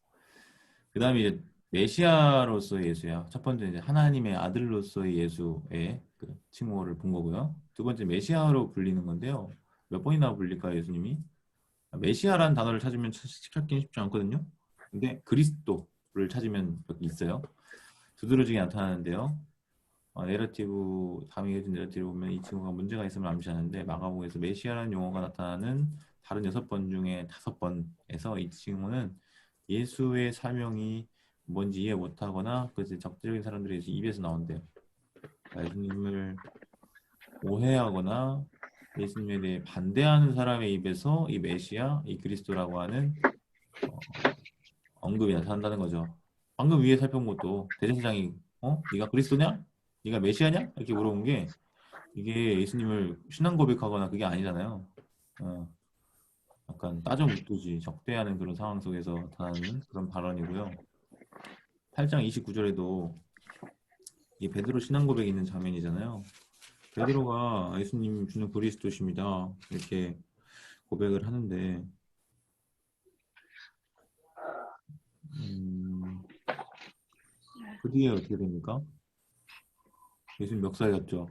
그 다음에 이제 메시아로서의 예수야. 첫 번째 이제 하나님의 아들로서의 예수의 그 칭호를 본 거고요. 두 번째 메시아로 불리는 건데요. 몇 번이나 불릴까요, 예수님이? 메시아라는 단어를 찾으면 찾기는 쉽지 않거든요. 근데 그리스도를 찾으면 여기 있어요. 두드러지게 나타나는데요. 내러티브 다음에 이어진 내러티브 보면 이 친구가 문제가 있음을 암시하는데 마가복음에서 메시아라는 용어가 나타나는 다른 6번 중에 5번에서 이 친구는 예수의 사명이 뭔지 이해 못하거나 그래서 적대적인 사람들이 입에서 나온대요. 예수님을 오해하거나 예수님에 대해 반대하는 사람의 입에서 이 메시아, 이 그리스도라고 하는 언급이 나타난다는 거죠. 방금 위에 살펴본 것도 대제사장이 네가 그리스도냐? 네가 메시아냐? 이렇게 물어본 게 이게 예수님을 신앙 고백하거나 그게 아니잖아요. 약간 따져 묻듯이 적대하는 그런 상황 속에서 나타나는 그런 발언이고요. 8장 29절에도 이 베드로 신앙 고백이 있는 장면이잖아요. 베드로가 예수님 주는 그리스도십니다. 이렇게 고백을 하는데 그 뒤에 어떻게 됩니까? 예수님 멱살 잡죠.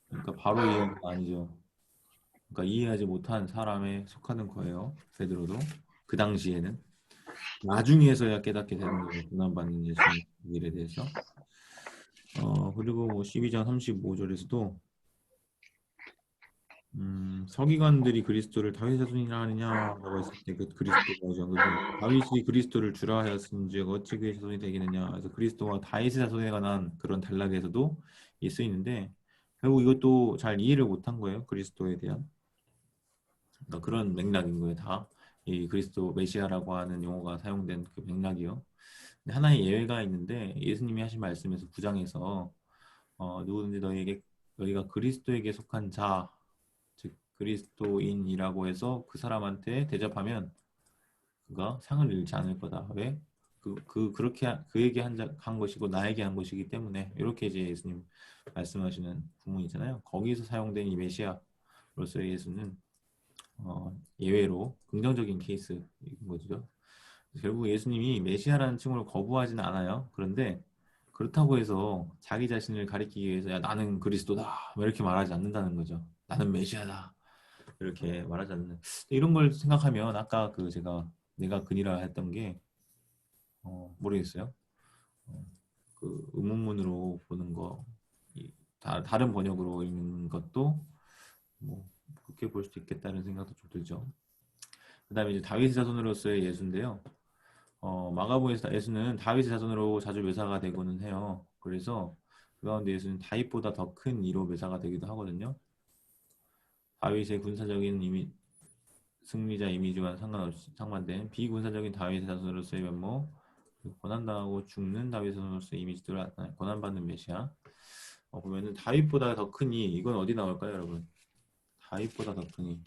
그러니까 바로 이해가 아니죠. 그러니까 이해하지 못한 사람에 속하는 거예요. 베드로도 그 당시에는 나중에서야 깨닫게 되는 거예요. 고난받는 예수님 일에 대해서. 그리고 뭐 12장 35절에서도 서기관들이 그리스도를 다윗의 자손이라 하느냐라고 했을 때 그 그리스도가 그래서 다윗이 그리스도를 주라 하였은즉 어찌 그의 자손이 되겠느냐. 그래서 그리스도와 다윗의 자손에 관한 그런 단락에서도 쓰이는데 결국 이것도 잘 이해를 못한 거예요. 그리스도에 대한 그러니까 그런 맥락인 거예요. 다 이 그리스도 메시아라고 하는 용어가 사용된 그 맥락이요. 근데 하나의 예외가 있는데 예수님이 하신 말씀에서 9장에서 누구든지 너희가 그리스도에게 속한 자, 즉 그리스도인이라고 해서 그 사람한테 대접하면 그가 상을 잃지 않을 거다. 왜? 그렇게 그에게 한 것이고 나에게 한 것이기 때문에 이렇게 이제 예수님 말씀하시는 부분이잖아요. 거기서 사용된 이 메시아로서의 예수는 예외로 긍정적인 케이스인 거죠. 결국 예수님이 메시아라는 칭호를 거부하지는 않아요. 그런데 그렇다고 해서 자기 자신을 가리키기 위해서 야 나는 그리스도다 뭐 이렇게 말하지 않는다는 거죠. 나는 메시아다 이렇게 말하지 않는. 이런 걸 생각하면 아까 그 제가 내가 그니라 했던 게 모르겠어요. 그 의문문으로 보는 거 다른 번역으로 읽는 것도 뭐 그렇게 볼 수도 있겠다는 생각도 좀 들죠. 그 다음에 이제 다윗의 자손으로서의 예수인데요. 마가복음에서 예수는 다윗의 자손으로 자주 묘사가 되고는 해요. 그래서 그 가운데 예수는 다윗보다 더 큰 이로 묘사가 되기도 하거든요. 다윗의 군사적인 승리자 이미지와 상반된 비군사적인 다윗의 자손으로서의 면모, 고난당하고 죽는 다윗의 자손으로서의 이미지들을 나타내 고난받는 메시아. 보면은 다윗보다 더 크니 이건 어디 나올까요, 여러분? 다윗보다 더 크니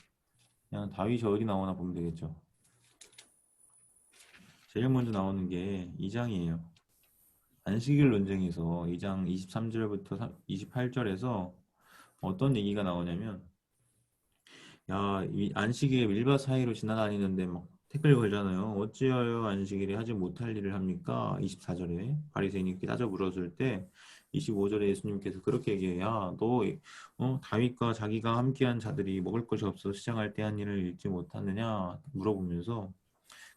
그냥 다윗이 어디 나오나 보면 되겠죠. 제일 먼저 나오는 게 2장이에요. 안식일 논쟁에서 2장 23절부터 28절에서 어떤 얘기가 나오냐면 야, 이 안식일에 밀밭 사이로 지나다니는데 막 댓글 걸잖아요. 어찌하여 안식일에 하지 못할 일을 합니까? 24절에 바리새인이 따져 물었을 때 25절에 예수님께서 그렇게 얘기해요. 야, 너 다윗과 자기가 함께한 자들이 먹을 것이 없어 시장할 때 한 일을 잊지 못하느냐 물어보면서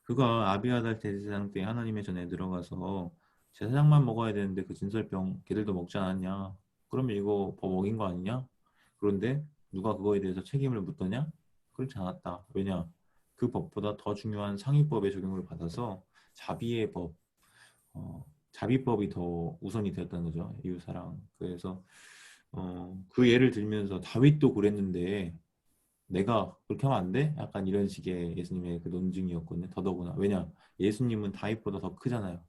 그가 아비아달 대제사장 때 하나님의 전에 들어가서 제사장만 먹어야 되는데 그 진설병 걔들도 먹지 않았냐? 그러면 이거 법 어긴 거 아니냐? 그런데 누가 그거에 대해서 책임을 묻더냐? 그렇지 않았다. 왜냐? 그 법보다 더 중요한 상위법의 적용을 받아서 자비의 법, 자비법이 더 우선이 되었다는 거죠. 이웃사랑. 그래서 그 예를 들면서 다윗도 그랬는데 내가 그렇게 하면 안 돼? 약간 이런 식의 예수님의 그 논증이었거든요. 더더구나. 왜냐? 예수님은 다윗보다 더 크잖아요.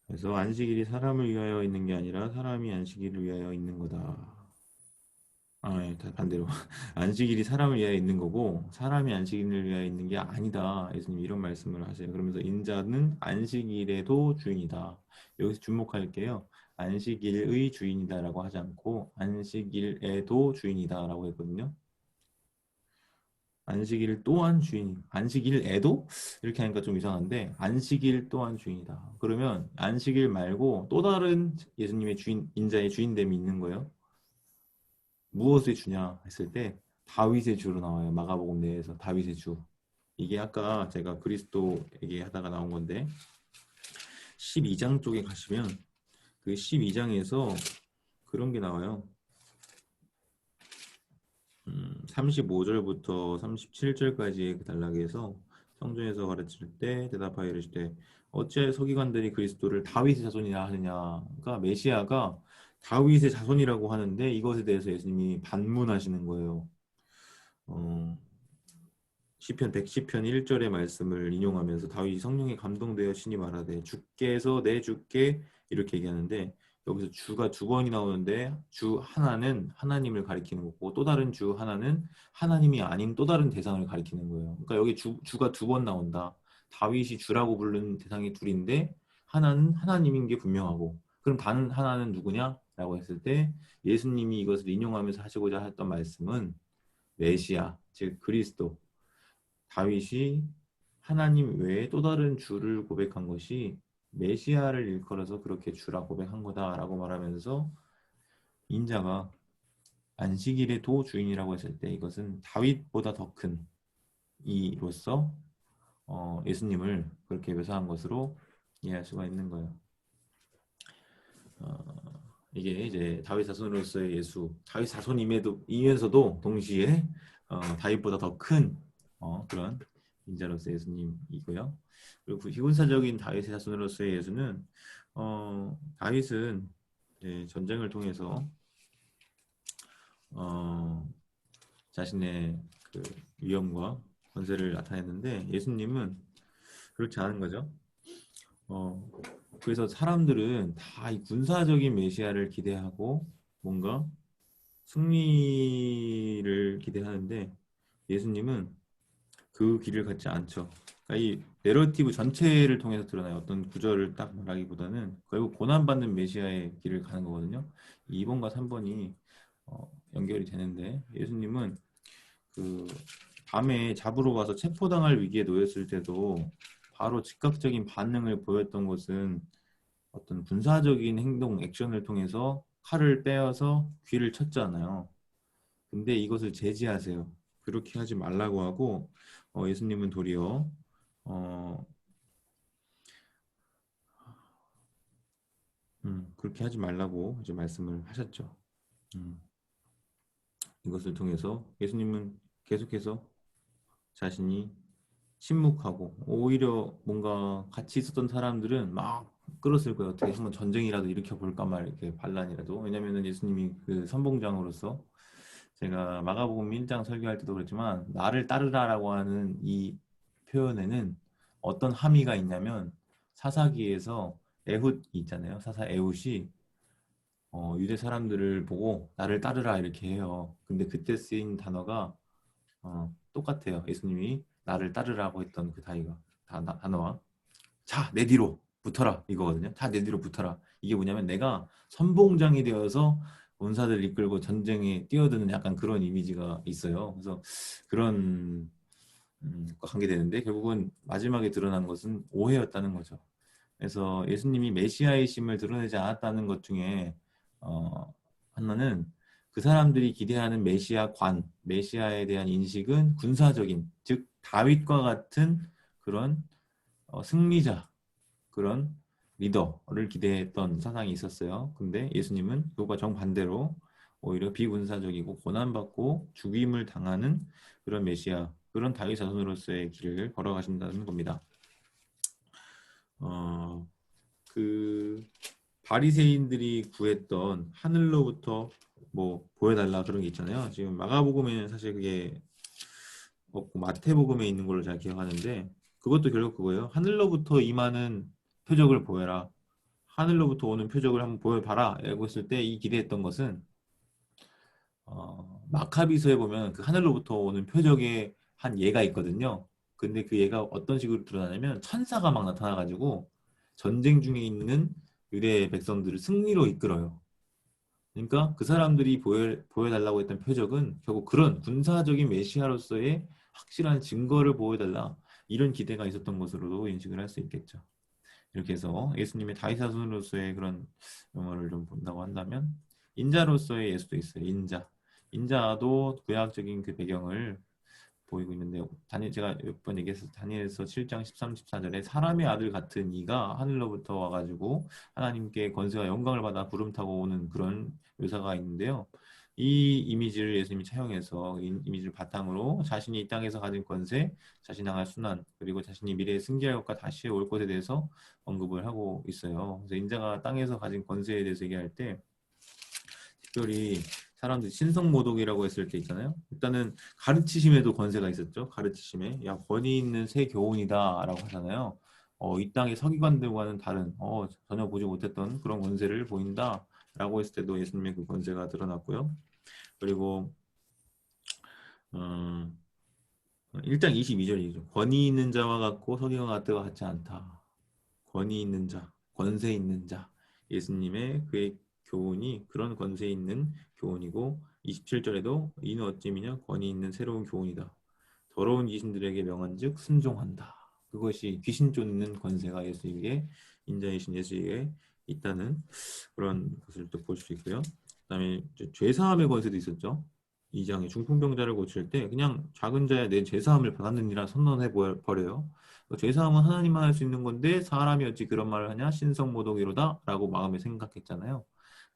그래서 안식일이 사람을 위하여 있는 게 아니라 사람이 안식일을 위하여 있는 거다. 예, 반대로. 안식일이 사람을 위하여 있는 거고 사람이 안식일을 위하여 있는 게 아니다. 예수님 이런 말씀을 하세요. 그러면서 인자는 안식일에도 주인이다. 여기서 주목할게요. 안식일의 주인이다라고 하지 않고 안식일에도 주인이다라고 했거든요. 안식일 또한 주인, 안식일에도 이렇게 하니까 좀 이상한데 안식일 또한 주인이다. 그러면 안식일 말고 또 다른 예수님의 주인, 인자의 주인됨이 있는 거예요. 무엇의 주냐 했을 때 다윗의 주로 나와요. 마가복음 내에서 다윗의 주. 이게 아까 제가 그리스도 얘기하다가 나온 건데 12장 쪽에 가시면 그 12장에서 그런 게 나와요. 35절부터 37절까지의 그 단락에서 성전에서 가르칠 때 대답하여 이르시되 어찌하여 서기관들이 그리스도를 다윗의 자손이라 하느냐. 그러니까 메시아가 다윗의 자손이라고 하는데 이것에 대해서 예수님이 반문하시는 거예요. 시편 110편 1절의 말씀을 인용하면서 다윗이 성령에 감동되어 신이 말하되 주께서 내 주께 이렇게 얘기하는데 여기서 주가 두 번이 나오는데 주 하나는 하나님을 가리키는 거고 또 다른 주 하나는 하나님이 아닌 또 다른 대상을 가리키는 거예요. 그러니까 여기 주가 두 번 나온다. 다윗이 주라고 부르는 대상이 둘인데 하나는 하나님인 게 분명하고 그럼 다른 하나는 누구냐? 라고 했을 때 예수님이 이것을 인용하면서 하시고자 했던 말씀은 메시아, 즉 그리스도 다윗이 하나님 외에 또 다른 주를 고백한 것이 메시아를 일컬어서 그렇게 주라 고백한 거다라고 말하면서 인자가 안식일의 도 주인이라고 했을 때 이것은 다윗보다 더 큰 이로서 예수님을 그렇게 묘사한 것으로 이해할 수가 있는 거예요. 이게 이제 다윗 자손으로서의 예수, 다윗 자손임에도 동시에 다윗보다 더 큰 그런 인자로서 예수님이고요. 그리고 비군사적인 다윗의 자손으로서의 예수는 다윗은 전쟁을 통해서 자신의 그 위엄과 권세를 나타냈는데 예수님은 그렇지 않은 거죠. 그래서 사람들은 다 이 군사적인 메시아를 기대하고 뭔가 승리를 기대하는데 예수님은 그 길을 갖지 않죠. 그러니까 이 내러티브 전체를 통해서 드러나요. 어떤 구절을 딱 말하기보다는 결국 고난받는 메시아의 길을 가는 거거든요. 2번과 3번이 연결이 되는데 예수님은 그 밤에 잡으러 가서 체포당할 위기에 놓였을 때도 바로 즉각적인 반응을 보였던 것은 어떤 군사적인 행동, 액션을 통해서 칼을 빼어서 귀를 쳤잖아요. 근데 이것을 제지하세요. 그렇게 하지 말라고 하고 예수님은 도리어 그렇게 하지 말라고 이제 말씀을 하셨죠. 이것을 통해서 예수님은 계속해서 자신이 침묵하고 오히려 뭔가 같이 있었던 사람들은 막 끌었을 거예요. 어떻게 한번 전쟁이라도 일으켜 볼까 말 이렇게 반란이라도. 왜냐면은 예수님이 그 선봉장으로서 제가 마가복음 1장 설교할 때도 그랬지만 나를 따르라라고 하는 이 표현에는 어떤 함의가 있냐면 사사기에서 에훗이 있잖아요. 사사 에훗이 유대 사람들을 보고 나를 따르라 이렇게 해요. 근데 그때 쓰인 단어가 똑같아요. 예수님이 나를 따르라고 했던 그 단어와 자, 내 뒤로 붙어라 이거거든요. 자, 내 뒤로 붙어라. 이게 뭐냐면 내가 선봉장이 되어서 원사들을 이끌고 전쟁에 뛰어드는 약간 그런 이미지가 있어요. 그래서 그런 관계되는데 결국은 마지막에 드러난 것은 오해였다는 거죠. 그래서 예수님이 메시아이심을 드러내지 않았다는 것 중에 하나는 그 사람들이 기대하는 메시아에 대한 인식은 군사적인, 즉 다윗과 같은 그런 승리자, 그런 리더를 기대했던 사상이 있었어요. 근데 예수님은 그것과 정반대로 오히려 비군사적이고 고난받고 죽임을 당하는 그런 메시아, 그런 다윗 자손으로서의 길을 걸어가신다는 겁니다. 그 바리새인들이 구했던 하늘로부터 뭐 보여달라 그런 게 있잖아요. 지금 마가복음에는 사실 그게 없고 마태복음에 있는 걸로 제가 기억하는데 그것도 결국 그거예요. 하늘로부터 임하는 표적을 보여라. 하늘로부터 오는 표적을 한번 보여봐라. 라고 했을 때 이 기대했던 것은 마카비서에 보면 그 하늘로부터 오는 표적의 한 예가 있거든요. 근데 그 예가 어떤 식으로 드러나냐면 천사가 막 나타나가지고 전쟁 중에 있는 유대 백성들을 승리로 이끌어요. 그러니까 그 사람들이 보여달라고 했던 표적은 결국 그런 군사적인 메시아로서의 확실한 증거를 보여달라. 이런 기대가 있었던 것으로도 인식을 할 수 있겠죠. 이렇게 해서 예수님의 다윗 자손으로서의 그런 영어를 좀 본다고 한다면 인자로서의 예수도 있어요. 인자도 구약적인 그 배경을 보이고 있는데 제가 몇 번 얘기해서 다니엘서 7장 13, 14절에 사람의 아들 같은 이가 하늘로부터 와가지고 하나님께 권세와 영광을 받아 구름 타고 오는 그런 묘사가 있는데요. 이 이미지를 예수님이 차용해서 이 이미지를 바탕으로 자신이 이 땅에서 가진 권세, 자신이 당할 순환, 그리고 자신이 미래에 승리할 것과 다시 올 것에 대해서 언급을 하고 있어요. 그래서 인자가 땅에서 가진 권세에 대해서 얘기할 때 특별히 사람들이 신성모독이라고 했을 때 있잖아요. 일단은 가르치심에도 권세가 있었죠. 가르치심에 야 권위 있는 새 교훈이다 라고 하잖아요. 이 땅의 서기관들과는 다른 전혀 보지 못했던 그런 권세를 보인다 라고 했을 때도 예수님의 그 권세가 드러났고요. 그리고 1장 22절이죠. 권위 있는 자와 같고 서기관 같다가 같지 않다. 권위 있는 자, 권세 있는 자. 예수님의 그의 교훈이 그런 권세 있는 교훈이고 27절에도 이는 어찌미냐 권위 있는 새로운 교훈이다. 더러운 귀신들에게 명한즉 순종한다. 그것이 귀신 쫓는 권세가 예수에게 인자이신 예수에게 있다는 그런 것을 또 볼 수 있고요. 그다음에 죄사함의 권세도 있었죠. 2장에 중풍병자를 고칠 때 그냥 작은 자야 내 죄사함을 받았느니라 선언해 버려요. 죄사함은 하나님만 할 수 있는 건데 사람이 어찌 그런 말을 하냐 신성모독이로다 라고 마음에 생각했잖아요.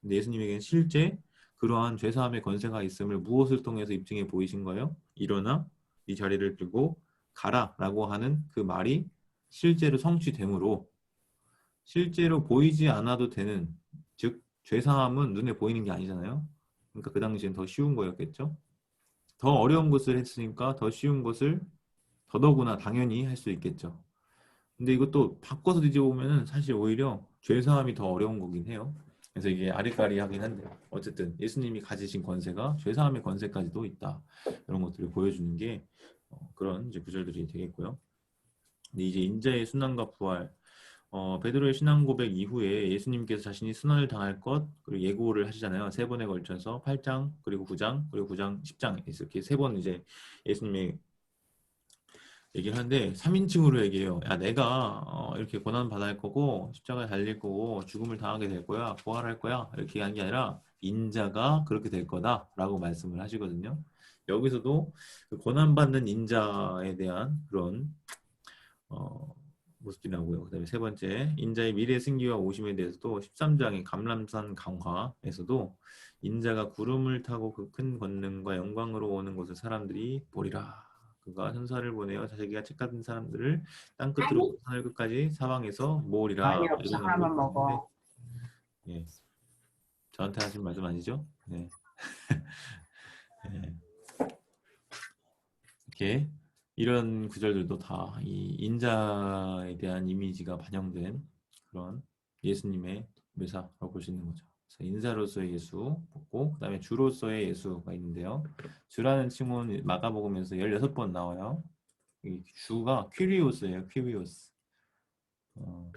근데 예수님에게는 실제 그러한 죄사함의 권세가 있음을 무엇을 통해서 입증해 보이신 거예요? 일어나 이 자리를 들고 가라 라고 하는 그 말이 실제로 성취되므로 실제로 보이지 않아도 되는 즉 죄사함은 눈에 보이는 게 아니잖아요. 그러니까 그 당시엔 더 쉬운 거였겠죠. 더 어려운 것을 했으니까 더 쉬운 것을 더더구나 당연히 할 수 있겠죠. 근데 이것도 바꿔서 뒤집어보면 사실 오히려 죄사함이 더 어려운 거긴 해요. 그래서 이게 아리까리하긴 한데 어쨌든 예수님이 가지신 권세가 죄사함의 권세까지도 있다. 이런 것들을 보여주는 게 그런 이제 구절들이 되겠고요. 근데 이제 인자의 순환과 부활, 베드로의 신앙 고백 이후에 예수님께서 자신이 순환을 당할 것 그리고 예고를 하시잖아요. 세 번에 걸쳐서 8장 그리고 9장 그리고 9장 10장 이렇게 세 번 이제 예수님의 얘기를 하는데 3인칭으로 얘기해요. 야, 내가 이렇게 고난 받을 거고 십자가에 달릴 거고 죽음을 당하게 될 거야. 부활할 거야. 이렇게 하는 게 아니라 인자가 그렇게 될 거다라고 말씀을 하시거든요. 여기서도 그 고난받는 인자에 대한 그런 모습이 나오고요. 그다음에 세 번째, 인자의 미래 승리와 오심에 대해서도 13장의 감람산 강화에서도 인자가 구름을 타고 그 큰 권능과 영광으로 오는 것을 사람들이 보리라. 그가 천사를 보내어 자기가 책같은 사람들을 땅 끝으로 하늘 끝까지 사방에서 모으리라. 많이 없어. 이런 하나만 언급이 있는데, 먹어. 예, 저한테 하신 말씀 아니죠? 네. 네. 이렇게 이런 구절들도 다 이 인자에 대한 이미지가 반영된 그런 예수님의 묘사라고 볼 수 있는 거죠. 그래서 인자로서의 예수 보고 그다음에 주로서의 예수가 있는데요. 주라는 칭호는 마가복음에서 16번 나와요. 이 주가 퀴리오스예요. 퀴리오스. 어,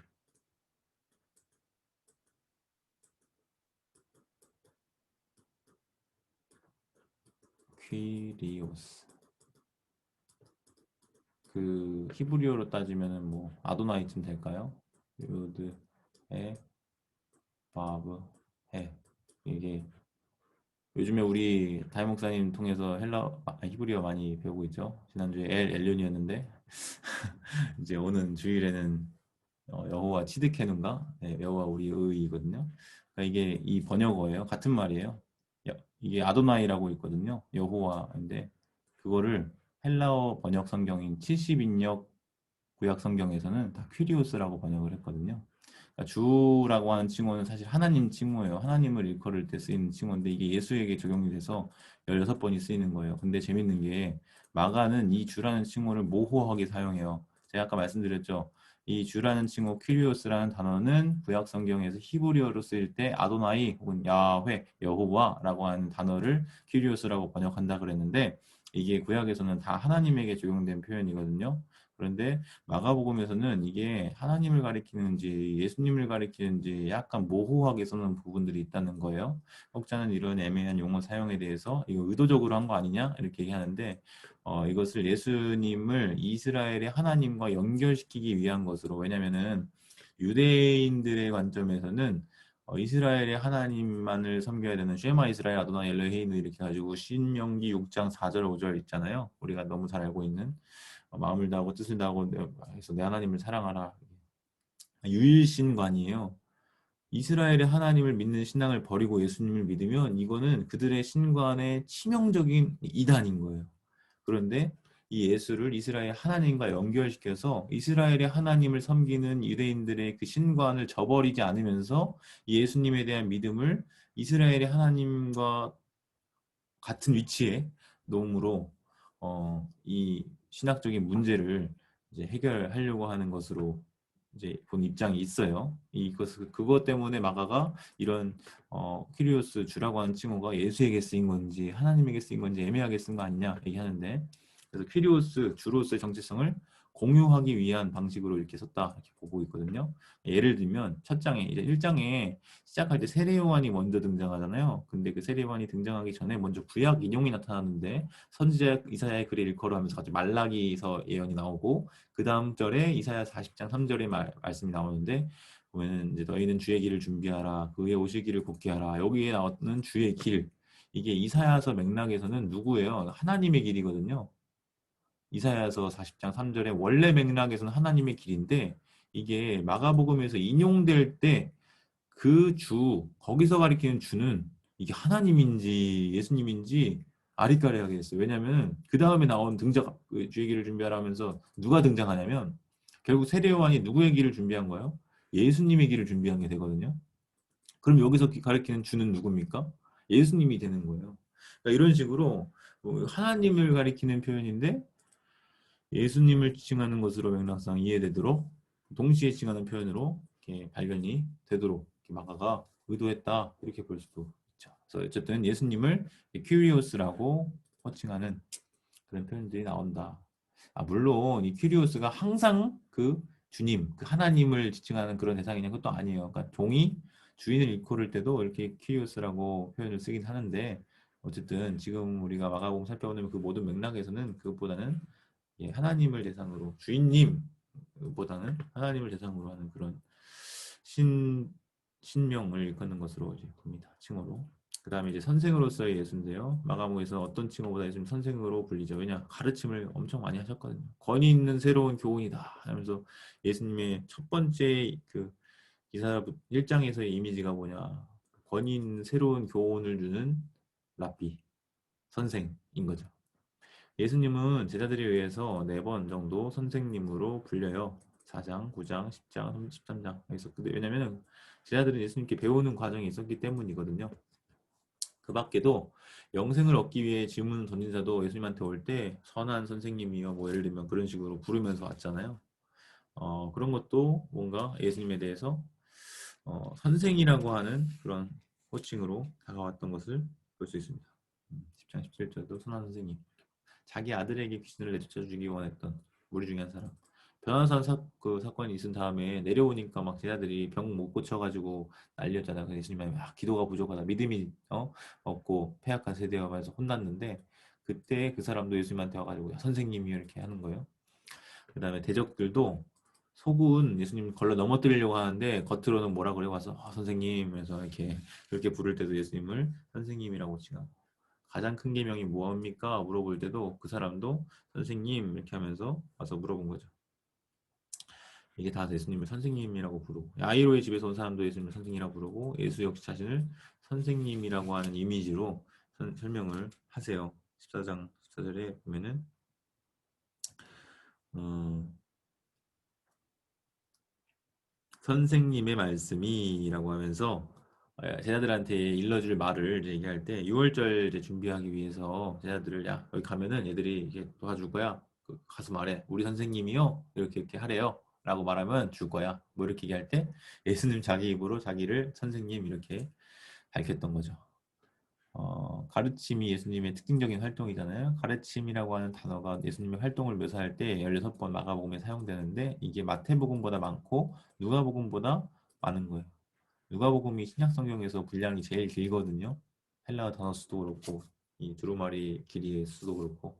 퀴리오스. 그 히브리어로 따지면은 뭐 아도나이쯤 될까요? 요드 에 바브 해 이게 요즘에 우리 다임 목사님 통해서 히브리어 많이 배우고 있죠. 지난주에 엘련이었는데 이제 오는 주일에는 여호와 치드케누인가? 네, 여호와 우리 의이거든요. 그러니까 이게 이 번역어예요. 같은 말이에요. 이게 아도나이라고 있거든요. 여호와인데 그거를 헬라어 번역 성경인 70인역 구약 성경에서는 다 퀴리오스라고 번역을 했거든요. 그러니까 주라고 하는 칭호는 사실 하나님 칭호예요. 하나님을 일컬을 때 쓰이는 칭호인데 이게 예수에게 적용이 돼서 16번이 쓰이는 거예요. 근데 재밌는 게 마가는 이 주라는 칭호를 모호하게 사용해요. 제가 아까 말씀드렸죠. 이 주라는 칭호 퀴리오스라는 단어는 구약 성경에서 히브리어로 쓰일 때 아도나이 혹은 야훼, 여호와라고 하는 단어를 퀴리오스라고 번역한다 그랬는데 이게 구약에서는 다 하나님에게 적용된 표현이거든요. 그런데 마가복음에서는 이게 하나님을 가리키는지 예수님을 가리키는지 약간 모호하게 쓰는 부분들이 있다는 거예요. 혹자는 이런 애매한 용어 사용에 대해서 이거 의도적으로 한 거 아니냐 이렇게 얘기하는데 이것을 예수님을 이스라엘의 하나님과 연결시키기 위한 것으로 왜냐면은 유대인들의 관점에서는 이스라엘의 하나님만을 섬겨야 되는 쉐마 이스라엘 아도나 엘로헤이누 이렇게 가지고 신명기 6장 4절 5절 있잖아요. 우리가 너무 잘 알고 있는 마음을 다하고 뜻을 다하고 해서 내 하나님을 사랑하라. 유일신관이에요. 이스라엘의 하나님을 믿는 신앙을 버리고 예수님을 믿으면 이거는 그들의 신관의 치명적인 이단인 거예요. 그런데 이 예수를 이스라엘 하나님과 연결시켜서 이스라엘의 하나님을 섬기는 유대인들의 그 신관을 저버리지 않으면서 예수님에 대한 믿음을 이스라엘의 하나님과 같은 위치에 놓음으로 이 신학적인 문제를 이제 해결하려고 하는 것으로 이제 본 입장이 있어요. 그것 때문에 마가가 이런 퀴리오스 주라고 하는 칭호가 예수에게 쓰인 건지 하나님에게 쓰인 건지 애매하게 쓴 거 아니냐 얘기하는데 그래서 퀴리오스 주로서의 정체성을 공유하기 위한 방식으로 이렇게 썼다 이렇게 보고 있거든요. 예를 들면 첫 장에 이제 1장에 시작할 때 세례 요한이 먼저 등장하잖아요. 근데 그 세례 요한이 등장하기 전에 먼저 구약 인용이 나타나는데 선지자 이사야의 글을 일컬어하면서 갑자기 말라기서 예언이 나오고 그 다음 절에 이사야 40장 3절의 말씀이 나오는데 보면은 이제 너희는 주의 길을 준비하라 그의 오실 길을 곧게 하라 여기에 나오는 주의 길 이게 이사야서 맥락에서는 누구예요? 하나님의 길이거든요. 이사야서 40장 3절에 원래 맥락에서는 하나님의 길인데 이게 마가복음에서 인용될 때 그 주, 거기서 가리키는 주는 이게 하나님인지 예수님인지 아리까리하게 됐어요. 왜냐하면 그 다음에 나온 그 주의 길을 준비하라 하면서 누가 등장하냐면 결국 세례 요한이 누구의 길을 준비한 거예요? 예수님의 길을 준비한 게 되거든요. 그럼 여기서 가리키는 주는 누굽니까? 예수님이 되는 거예요. 그러니까 이런 식으로 하나님을 가리키는 표현인데 예수님을 칭하는 것으로 맥락상 이해되도록 동시에 칭하는 표현으로 이렇게 발견이 되도록 이렇게 마가가 의도했다 이렇게 볼 수도 있죠. 그래서 어쨌든 예수님을 큐리오스라고 호칭하는 그런 표현들이 나온다. 물론 이 큐리오스가 항상 그 주님, 그 하나님을 지칭하는 그런 대상이냐 그것도 아니에요. 그러니까 종이 주인을 일컬을 때도 이렇게 큐리오스라고 표현을 쓰긴 하는데 어쨌든 지금 우리가 마가복음 살펴보면 그 모든 맥락에서는 그것보다는 예, 하나님을 대상으로 주인님보다는 하나님을 대상으로 하는 그런 신명을 일컫는 것으로 이제 봅니다. 칭호로. 그 다음에 이제 선생으로서의 예수인데요. 마가복음에서 어떤 칭호보다 예수님 선생으로 불리죠. 왜냐 가르침을 엄청 많이 하셨거든요. 권위 있는 새로운 교훈이다 하면서 예수님의 첫 번째 그 기사 1장에서의 이미지가 뭐냐. 권위 있는 새로운 교훈을 주는 랍비, 선생인 거죠. 예수님은 제자들에 의해서 4번 정도 선생님으로 불려요. 4장, 9장, 10장, 13장. 왜냐면 제자들은 예수님께 배우는 과정이 있었기 때문이거든요. 그 밖에도 영생을 얻기 위해 질문을 던진 자도 예수님한테 올 때 선한 선생님이요 뭐 예를 들면 그런 식으로 부르면서 왔잖아요. 그런 것도 뭔가 예수님에 대해서 선생이라고 하는 그런 호칭으로 다가왔던 것을 볼 수 있습니다. 10장 17절도 선한 선생님. 자기 아들에게 귀신을 내쫓아 주기 원했던 무리 중에 한 사람. 변호사 그 사건이 있은 다음에 내려오니까 막 제자들이 병 못 고쳐가지고 난리였잖아요. 그래서 예수님이 기도가 부족하다, 믿음이 없고 폐악한 세대여서 혼났는데 그때 그 사람도 예수님한테 와가지고 선생님이 이렇게 하는 거예요. 그 다음에 대적들도 속은 예수님 걸러 넘어뜨리려고 하는데 겉으로는 뭐라 그래 와서 선생님 해서 이렇게 그렇게 부를 때도 예수님을 선생님이라고 칭하고 가장 큰 계명이 무엇입니까? 물어볼 때도 그 사람도 선생님 이렇게 하면서 와서 물어본 거죠. 이게 다 예수님을 선생님이라고 부르고 야이로의 집에서 온 사람도 예수님을 선생님이라고 부르고 예수 역시 자신을 선생님이라고 하는 이미지로 설명을 하세요. 14장 14절에 보면은 선생님의 말씀이라고 하면서 제자들한테 일러줄 말을 이제 얘기할 때 6월절 이제 준비하기 위해서 제자들을 야 여기 가면은 얘들이 이렇게 도와줄 거야. 가서 말해. 우리 선생님이요 이렇게 하래요. 라고 말하면 줄 거야. 뭐 이렇게 얘기할 때 예수님 자기 입으로 자기를 선생님 이렇게 밝혔던 거죠. 가르침이 예수님의 특징적인 활동이잖아요. 가르침이라고 하는 단어가 예수님의 활동을 묘사할 때 16번 마가복음에 사용되는데 이게 마태복음보다 많고 누가복음보다 많은 거예요. 누가복음이 신약 성경에서 분량이 제일 길거든요. 헬라어 단어 수도 그렇고 이 두루마리 길이의 수도 그렇고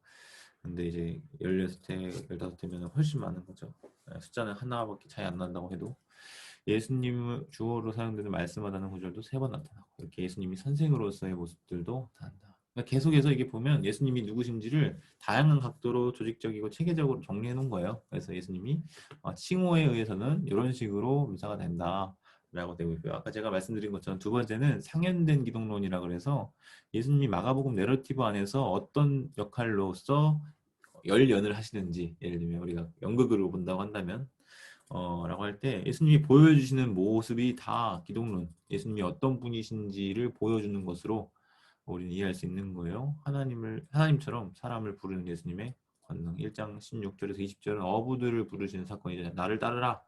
근데 이제 16회, 15회면 훨씬 많은 거죠. 숫자는 하나밖에 차이 안 난다고 해도 예수님 주어로 사용되는 말씀하다는 구절도 3번 나타나고 이렇게 예수님이 선생으로서의 모습들도 나타난다. 그러니까 계속해서 이게 보면 예수님이 누구신지를 다양한 각도로 조직적이고 체계적으로 정리해 놓은 거예요. 그래서 예수님이 칭호에 의해서는 이런 식으로 묘사가 된다. 라고 되고 있고요. 아까 제가 말씀드린 것처럼 두 번째는 상연된 기독론이라 그래서 예수님이 마가복음 내러티브 안에서 어떤 역할로서 열연을 하시는지 예를 들면 우리가 연극으로 본다고 한다면 라고 할 때 예수님이 보여주시는 모습이 다 기독론, 예수님이 어떤 분이신지를 보여주는 것으로 우리는 이해할 수 있는 거예요. 하나님처럼 사람을 부르는 예수님의 권능. 1장 16절에서 20절은 어부들을 부르시는 사건이잖아요. 나를 따르라.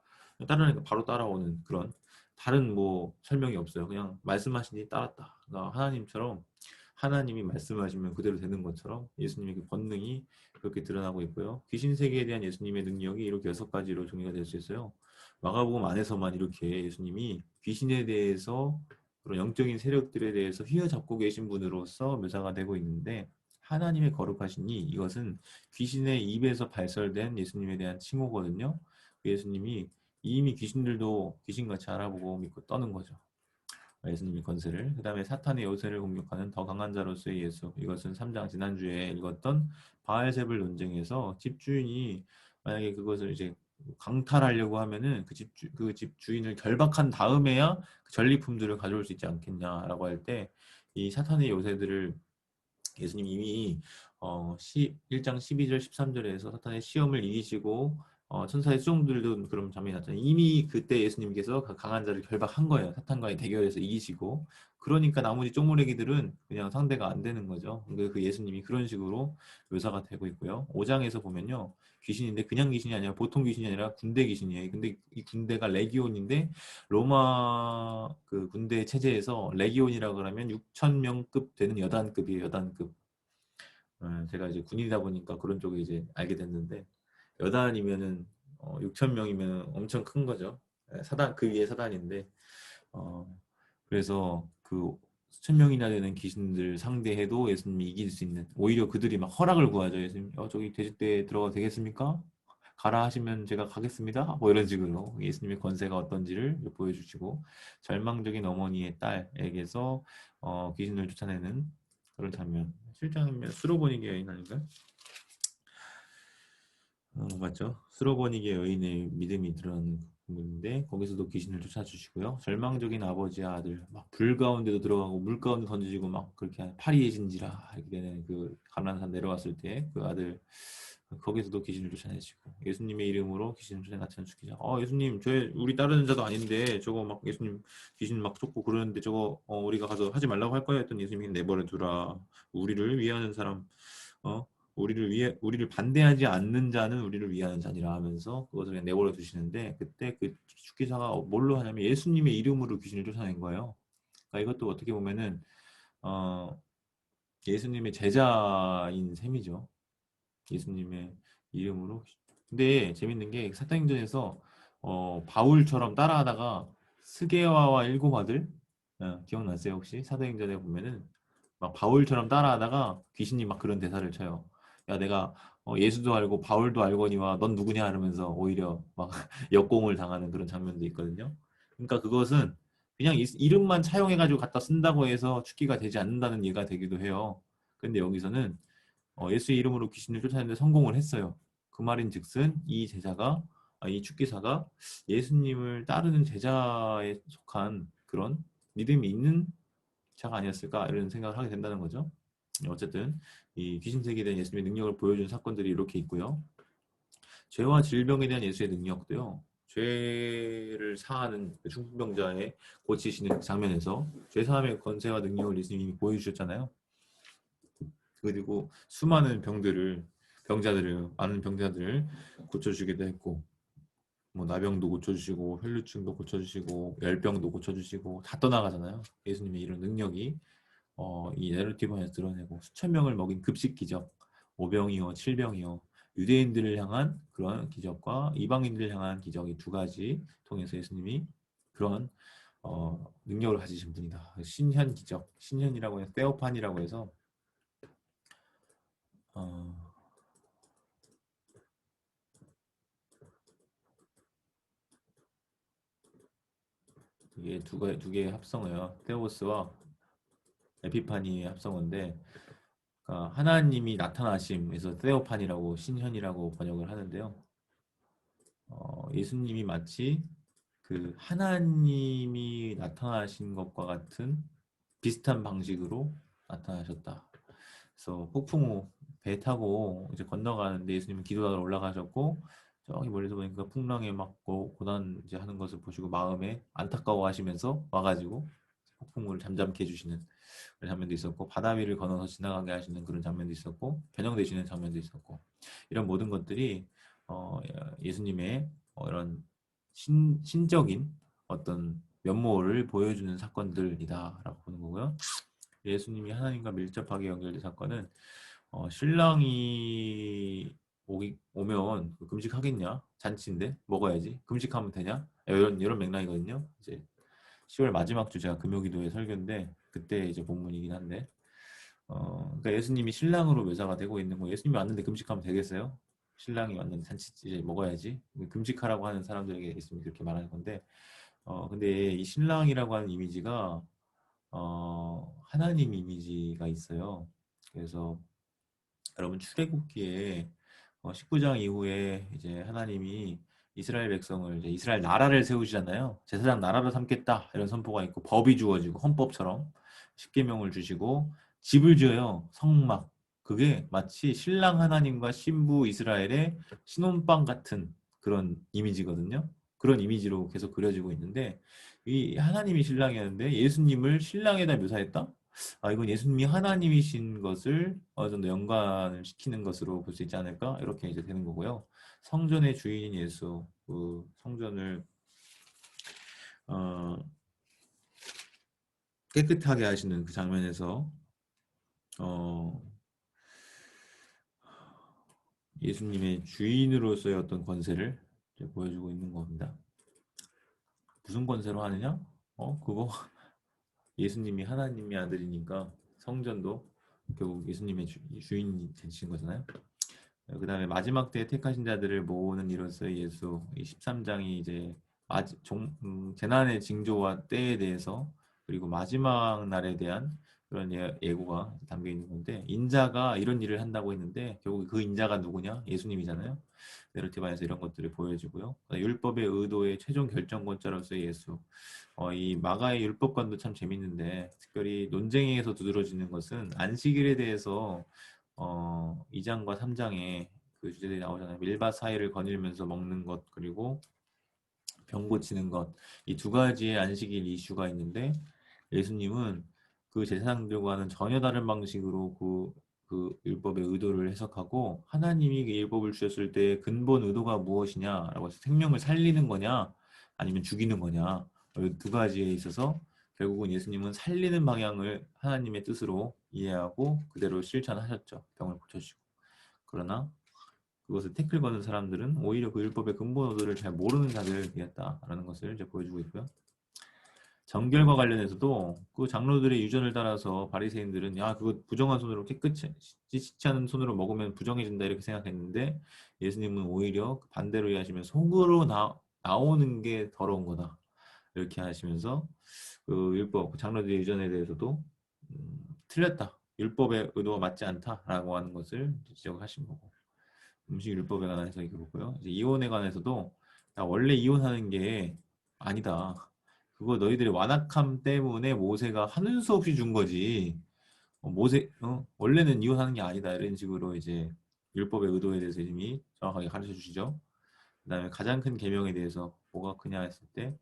따르니까 바로 따라오는 그런 다른 뭐 설명이 없어요. 그냥 말씀하시니 따랐다. 그러니까 하나님처럼 하나님이 말씀하시면 그대로 되는 것처럼 예수님의 그 권능이 그렇게 드러나고 있고요. 귀신 세계에 대한 예수님의 능력이 이렇게 6가지로 정리가 될 수 있어요. 마가복음 안에서만 이렇게 예수님이 귀신에 대해서 그런 영적인 세력들에 대해서 휘어잡고 계신 분으로서 묘사가 되고 있는데 하나님의 거룩하시니 이것은 귀신의 입에서 발설된 예수님에 대한 칭호거든요. 그 예수님이 이미 귀신들도 귀신같이 알아보고 믿고 떠는 거죠. 예수님의 권세를. 그 다음에 사탄의 요새를 공격하는 더 강한 자로서의 예수. 이것은 3장 지난주에 읽었던 바알세불 논쟁에서 집주인이 만약에 그것을 이제 강탈하려고 하면은 그 집주인을 결박한 다음에야 그 전리품들을 가져올 수 있지 않겠냐라고 할 때 이 사탄의 요새들을 예수님 이미 1장 12절 13절에서 사탄의 시험을 이기시고 천사의 수종들도 그런 장면이 났잖아요. 이미 그때 예수님께서 그 강한 자를 결박한 거예요. 사탄과의 대결에서 이기시고. 그러니까 나머지 쪽무레기들은 그냥 상대가 안 되는 거죠. 그 예수님이 그런 식으로 묘사가 되고 있고요. 5장에서 보면요. 귀신인데 그냥 귀신이 아니라 보통 귀신이 아니라 군대 귀신이에요. 근데 이 군대가 레기온인데 로마 그 군대 체제에서 레기온이라고 그러면 6,000명급 되는 여단급이에요. 여단급. 제가 이제 군인이다 보니까 그런 쪽에 이제 알게 됐는데 여단이면은 6천 명이면 엄청 큰 거죠. 사단 그 위에 사단인데 그래서 그 수천 명이나 되는 귀신들 상대해도 예수님이 이길 수 있는 오히려 그들이 막 허락을 구하죠. 예수님 저기 돼지떼 들어가도 되겠습니까? 가라 하시면 제가 가겠습니다. 뭐 이런 식으로 예수님의 권세가 어떤지를 보여주시고 절망적인 어머니의 딸에게서 귀신을 쫓아내는 그런 장면. 실장면 수로보니게 여인 아닌가요? 맞죠? 수로보니게 여인의 믿음이 드러나는 부분인데 거기서도 귀신을 쫓아주시고요. 절망적인 아버지와 아들 막 불 가운데도 들어가고 물 가운데 던지고 막 그렇게 파리해진지라 이렇게 되는 그 가나안 내려왔을 때 그 아들 거기서도 귀신을 쫓아내시고 예수님의 이름으로 귀신을 쫓아내시키자. 예수님 저 우리 따르는 자도 아닌데 저거 막 예수님 귀신 막 쫓고 그러는데 저거 우리가 가서 하지 말라고 할 거야 했더니 예수님이 내버려 두라. 우리를 위하는 사람 어 우리를 반대하지 않는 자는 우리를 위하는 자니라 하면서 그것을 그냥 내버려 두시는데 그때 그 죽기사가 뭘로 하냐면 예수님의 이름으로 귀신을 쫓아낸 거예요. 그러니까 이것도 어떻게 보면은 어, 예수님의 제자인 셈이죠. 예수님의 이름으로. 근데 재밌는 게 사도행전에서 바울처럼 따라하다가 스게와와 일곱 아들 기억나세요 혹시? 사도행전에 보면은 막 바울처럼 따라하다가 귀신이 막 그런 대사를 쳐요. 야 내가 예수도 알고 바울도 알거니와 넌 누구냐 이러면서 오히려 막 역공을 당하는 그런 장면도 있거든요. 그러니까 그것은 그냥 이름만 차용해가지고 갖다 쓴다고 해서 축기가 되지 않는다는 예가 되기도 해요. 근데 여기서는 예수의 이름으로 귀신을 쫓아내는데 성공을 했어요. 그 말인즉슨 이 축기사가 예수님을 따르는 제자에 속한 그런 믿음이 있는 자가 아니었을까 이런 생각을 하게 된다는 거죠. 어쨌든 이 귀신 세계에 대한 예수님의 능력을 보여준 사건들이 이렇게 있고요. 죄와 질병에 대한 예수의 능력도요. 죄를 사하는 그 중풍병자의 고치시는 장면에서 죄사함의 권세와 능력을 예수님이 보여주셨잖아요. 그리고 수많은 많은 병자들을 고쳐주기도 했고, 뭐 나병도 고쳐주시고, 혈루증도 고쳐주시고, 열병도 고쳐주시고 다 떠나가잖아요. 예수님의 이런 능력이 이 내러티브 안에서 드러내고 수천 명을 먹인 급식 기적, 오병이어, 칠병이어, 유대인들을 향한 그런 기적과 이방인들을 향한 기적이 두 가지 통해서 예수님이 그런 능력을 가지신 분이다. 신현 기적, 신현이라고 해서 테오판이라고 해서 어, 이게 두 개의 합성어예요. 테오스와 에피파니의 합성어인데 그러니까 하나님이 나타나심에서 테오판이라고 신현이라고 번역을 하는데요. 예수님이 마치 그 하나님이 나타나신 것과 같은 비슷한 방식으로 나타나셨다. 그래서 폭풍우 배 타고 이제 건너가는데 예수님은 기도하러 올라가셨고 저기 멀리서 보니까 풍랑에 맞고 고난 이제 하는 것을 보시고 마음에 안타까워하시면서 와가지고 폭풍우를 잠잠케 해주시는 그런 장면도 있었고 바다 위를 건너서 지나가게 하시는 그런 장면도 있었고 변형되시는 장면도 있었고 이런 모든 것들이 예수님의 이런 신적인 어떤 면모를 보여주는 사건들이다라고 보는 거고요. 예수님이 하나님과 밀접하게 연결된 사건은 신랑이 오면 금식하겠냐? 잔치인데 먹어야지. 금식하면 되냐? 이런 맥락이거든요. 이제 10월 마지막 주 제가 금요기도의 설교인데 그때 이제 본문이긴 한데 그러니까 예수님이 신랑으로 묘사가 되고 있는 거 예수님이 왔는데 금식하면 되겠어요? 신랑이 왔는데 잔치 이제 먹어야지. 금식하라고 하는 사람들에게 예수님이 그렇게 말하는 건데 근데 이 신랑이라고 하는 이미지가 하나님 이미지가 있어요. 그래서 여러분 출애굽기에 19장 이후에 이제 하나님이 이스라엘 백성을 이제 이스라엘 나라를 세우시잖아요. 제사장 나라로 삼겠다 이런 선포가 있고 법이 주어지고 헌법처럼 십계명을 주시고 집을 지어요. 성막. 그게 마치 신랑 하나님과 신부 이스라엘의 신혼방 같은 그런 이미지거든요. 그런 이미지로 계속 그려지고 있는데 이 하나님이 신랑이었는데 예수님을 신랑에다 묘사했다? 이건 예수님이 하나님이신 것을 어느 정도 연관을 시키는 것으로 볼 수 있지 않을까? 이렇게 이제 되는 거고요. 성전의 주인인 예수, 그 성전을 어, 깨끗하게 하시는 그 장면에서 어, 예수님의 주인으로서의 어떤 권세를 이제 보여주고 있는 겁니다. 무슨 권세로 하느냐? 그거 예수님이 하나님의 아들이니까 성전도 결국 예수님의 주인이 되신 거잖아요. 그 다음에 마지막 때에 택하신 자들을 모으는 이로써 예수, 이 13장이 이제 재난의 징조와 때에 대해서 그리고 마지막 날에 대한 그런 예고가 담겨 있는 건데, 인자가 이런 일을 한다고 했는데 결국 그 인자가 누구냐? 예수님이잖아요. 네러티브에서 이런 것들을 보여주고요. 율법의 의도의 최종 결정권자로서 예수. 이 마가의 율법관도 참 재밌는데, 특별히 논쟁에서 두드러지는 것은 안식일에 대해서 2장과 3장에 그 주제들이 나오잖아요. 밀밭 사이를 거닐면서 먹는 것, 그리고 병 고치는 것, 이 두 가지의 안식일 이슈가 있는데, 예수님은 그 제사장들과는 전혀 다른 방식으로 그 율법의 의도를 해석하고, 하나님이 그 율법을 주셨을 때 근본 의도가 무엇이냐라고 해서 생명을 살리는 거냐 아니면 죽이는 거냐, 이 두 가지에 있어서 결국은 예수님은 살리는 방향을 하나님의 뜻으로 이해하고 그대로 실천하셨죠. 병을 고쳐주시고. 그러나 그것을 태클 거는 사람들은 오히려 그 율법의 근본 의도를 잘 모르는 자들이었다라는 것을 이제 보여주고 있고요. 정결과 관련해서도 그 장로들의 유전을 따라서 바리새인들은 야, 그거 부정한 손으로 깨끗이 씻지 않은 손으로 먹으면 부정해진다 이렇게 생각했는데, 예수님은 오히려 반대로 이해하시면 속으로 나오는 게 더러운 거다 이렇게 하시면서 그 율법, 장로들의 유전에 대해서도 틀렸다, 율법의 의도가 맞지 않다라고 하는 것을 지적하신 거고, 음식 율법에 관한 해석이 그렇고요. 이제 이혼에 관해서도 야, 원래 이혼하는 게 아니다. 그거 너희들의 완악함 때문에 모세가 하는 수 없이 준 거지. 원래는 이혼하는 게 아니다. 이런 식으로 이제 율법의 의도에 대해서 이미 정확하게 가르쳐 주시죠. 그다음에 가장 큰 계명에 대해서 뭐가 크냐 했을 때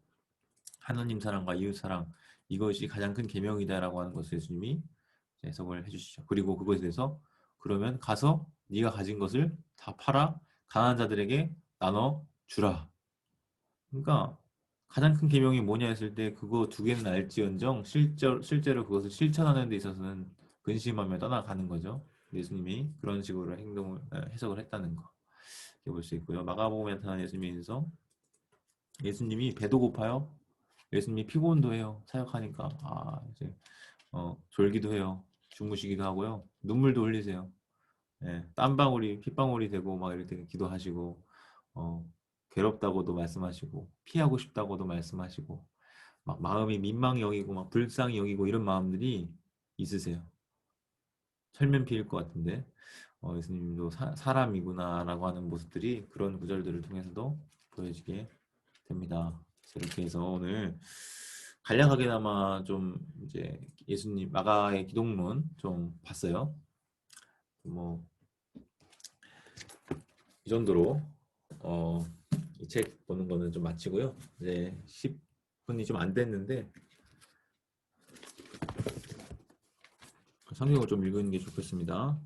하나님 사랑과 이웃 사랑, 이것이 가장 큰 계명이다라고 하는 것을 예수님이 해석을 해주시죠. 그리고 그것에 대해서 그러면 가서 네가 가진 것을 다 팔아 가난한 자들에게 나눠 주라. 그러니까 가장 큰 계명이 뭐냐 했을 때 그거 두 개는 알지언정 실제로 그것을 실천하는 데 있어서는 근심하며 떠나가는 거죠. 예수님이 그런 식으로 해석을 했다는 거 이렇게 볼 수 있고요. 마가복음에 나타난 예수님의 인성, 예수님이 배도 고파요. 예수님이 피곤도 해요. 사역하니까 이제 졸기도 해요. 주무시기도 하고요. 눈물도 흘리세요. 예, 땀방울이 핏방울이 되고 막 이렇게 기도하시고, 괴롭다고도 말씀하시고, 피하고 싶다고도 말씀하시고, 막 마음이 민망히 여기고 막 불쌍히 여기고 이런 마음들이 있으세요. 철면피일 것 같은데 예수님도 사람이구나라고 하는 모습들이 그런 구절들을 통해서도 보여지게 됩니다. 이렇게 해서 오늘 간략하게나마 좀 이제 예수님 마가의 기독론 좀 봤어요. 뭐 이 정도로 이 책 보는 거는 좀 마치고요. 이제 10분이 좀 안 됐는데 성경을 좀 읽는 게 좋겠습니다.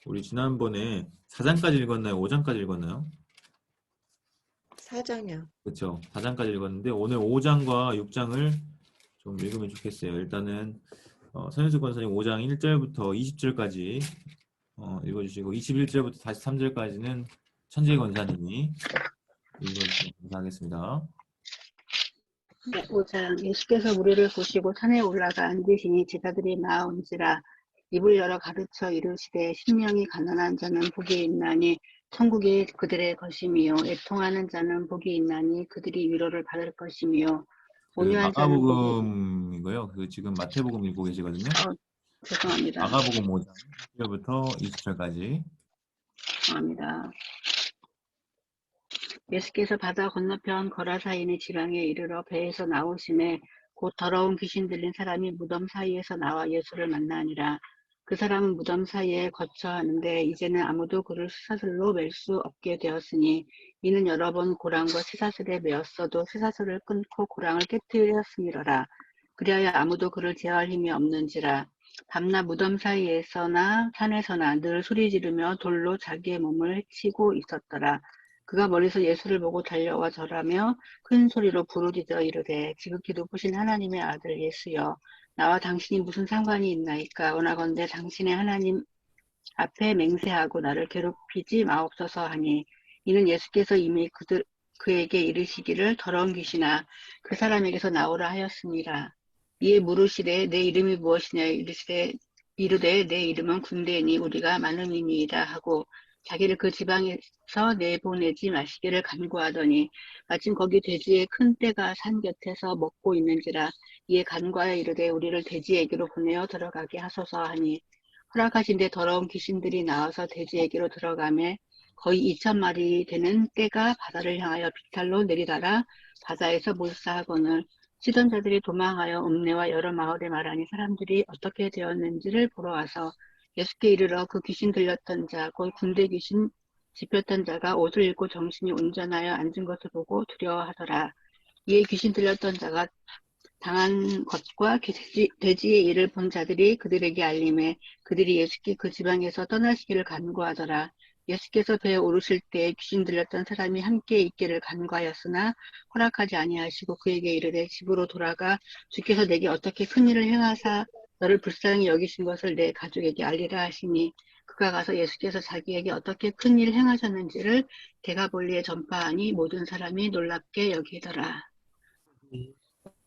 우리 지난번에 4장까지 읽었나요? 5장까지 읽었나요? 4장이요. 그렇죠. 4장까지 읽었는데 오늘 5장과 6장을 좀 읽으면 좋겠어요. 일단은 서현수 권사님 5장 1절부터 20절까지 읽어주시고 21절부터 43절까지는 천재 권사님이 읽어주시면 감사하겠습니다. 네, 5장. 예수께서 무리를 보시고 산에 올라가 앉으시니 제자들이 나온지라 입을 열어 가르쳐 이르시되 심령이 가난한 자는 복이 있나니 천국이 그들의 것이며 애통하는 자는 복이 있나니 그들이 위로를 받을 것이며 온유한 자는 복이 마가복음이고요. 지금 마태복음 읽고 계시거든요. 죄송합니다. 마가복음 5장 1절부터 20절까지. 죄송합니다. 예수께서 바다 건너편 거라사인의 지방에 이르러 배에서 나오심에 곧 더러운 귀신 들린 사람이 무덤 사이에서 나와 예수를 만나니라. 그 사람은 무덤 사이에 거처하는데 이제는 아무도 그를 쇠사슬로 맬 수 없게 되었으니 이는 여러 번 고랑과 쇠사슬에 매었어도 쇠사슬을 끊고 고랑을 깨뜨렸음이로라. 그리하여 아무도 그를 제어할 힘이 없는지라. 밤낮 무덤 사이에서나 산에서나 늘 소리 지르며 돌로 자기의 몸을 해치고 있었더라. 그가 멀리서 예수를 보고 달려와 절하며 큰 소리로 부르짖어 이르되 지극히 높으신 하나님의 아들 예수여, 나와 당신이 무슨 상관이 있나이까? 원하건대 당신의 하나님 앞에 맹세하고 나를 괴롭히지 마옵소서 하니 이는 예수께서 이미 그에게 이르시기를 더러운 귀신아 그 사람에게서 나오라 하였습니다. 이에 물으시되 내 이름이 무엇이냐 이르되 내 이름은 군대니 우리가 많음이니이다 하고 자기를 그 지방에서 내보내지 마시기를 간구하더니 마침 거기 돼지의 큰 떼가 산 곁에서 먹고 있는지라 이에 간구하여 이르되 우리를 돼지에게로 보내어 들어가게 하소서 하니 허락하신 데 더러운 귀신들이 나와서 돼지에게로 들어가매 거의 2,000마리 되는 떼가 바다를 향하여 비탈로 내리달아 바다에서 몰사하거늘 치던 자들이 도망하여 읍내와 여러 마을에 말하니 사람들이 어떻게 되었는지를 보러 와서 예수께 이르러 그 귀신 들렸던 자, 곧 군대 귀신 집혔던 자가 옷을 입고 정신이 온전하여 앉은 것을 보고 두려워하더라. 이에 귀신 들렸던 자가 당한 것과 돼지의 일을 본 자들이 그들에게 알림해 그들이 예수께 그 지방에서 떠나시기를 간구하더라. 예수께서 배에 오르실 때에 귀신 들렸던 사람이 함께 있기를 간구하였으나 허락하지 아니하시고 그에게 이르되 집으로 돌아가 주께서 내게 어떻게 큰 일을 행하사 너를 불쌍히 여기신 것을 내 가족에게 알리라 하시니 그가 가서 예수께서 자기에게 어떻게 큰 일을 행하셨는지를 데가볼리에 전파하니 모든 사람이 놀랍게 여기더라.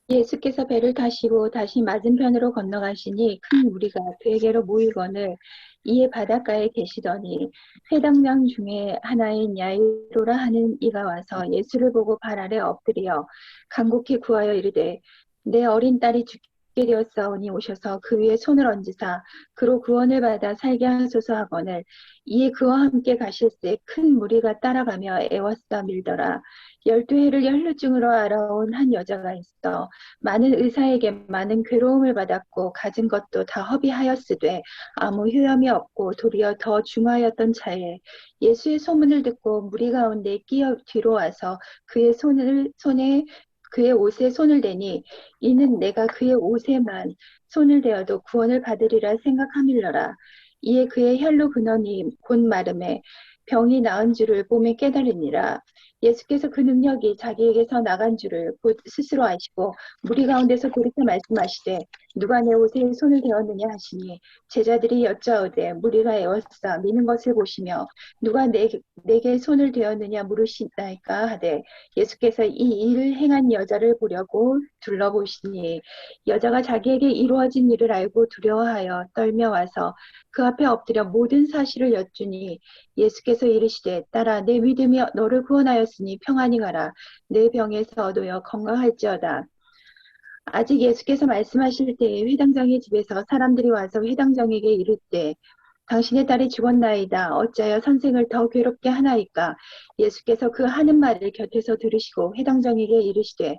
예수께서 배를 타시고 다시 맞은편으로 건너가시니 큰 무리가 그에게로 모이거늘 이에 바닷가에 계시더니 회당장 중에 하나인 야이로라 하는 이가 와서 예수를 보고 발 아래 엎드려 간곡히 구하여 이르되 내 어린 딸이 죽게 되었사오니 오셔서 그 위에 손을 얹으사 그로 구원을 받아 살게 하소서 하거늘 이에 그와 함께 가실새 큰 무리가 따라가며 애워싸 밀더라. 12해를 혈루증으로 알아온 한 여자가 있어 많은 의사에게 많은 괴로움을 받았고 가진 것도 다 허비하였으되 아무 효험이 없고 도리어 더 중하였던 차에 예수의 소문을 듣고 무리 가운데 끼어 뒤로 와서 그의 옷에 손을 대니 이는 내가 그의 옷에만 손을 대어도 구원을 받으리라 생각함일러라. 이에 그의 혈루 근원이 곧 마름에 병이 나은 줄을 봄에 깨달으니라. 예수께서 그 능력이 자기에게서 나간 줄을 곧 스스로 아시고 무리 가운데서 돌이켜 말씀하시되 누가 내 옷에 손을 대었느냐 하시니 제자들이 여짜오되 무리가 애워싸 미는 것을 보시며 누가 내게 손을 대었느냐 물으시나이까 하되 예수께서 이 일을 행한 여자를 보려고 둘러보시니 여자가 자기에게 이루어진 일을 알고 두려워하여 떨며 와서 그 앞에 엎드려 모든 사실을 여쭈니 예수께서 이르시되 딸아 내 믿음이 너를 구원하였으니 평안히 가라 내 병에서 얻어여 건강할지어다. 아직 예수께서 말씀하실 때에 회당장의 집에서 사람들이 와서 회당장에게 이르되 당신의 딸이 죽었나이다. 어찌하여 선생을 더 괴롭게 하나이까? 예수께서 그 하는 말을 곁에서 들으시고 회당장에게 이르시되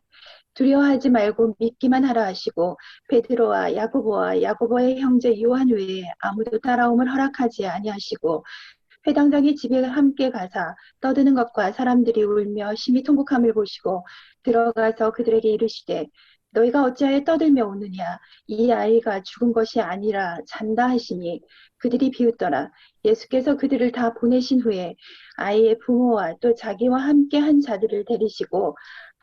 두려워하지 말고 믿기만 하라 하시고 베드로와 야고보의 형제 요한 외에 아무도 따라옴을 허락하지 아니하시고 회당장의 집에 함께 가사 떠드는 것과 사람들이 울며 심히 통곡함을 보시고 들어가서 그들에게 이르시되 너희가 어찌하여 떠들며 오느냐 이 아이가 죽은 것이 아니라 잔다 하시니 그들이 비웃더라. 예수께서 그들을 다 보내신 후에 아이의 부모와 또 자기와 함께 한 자들을 데리시고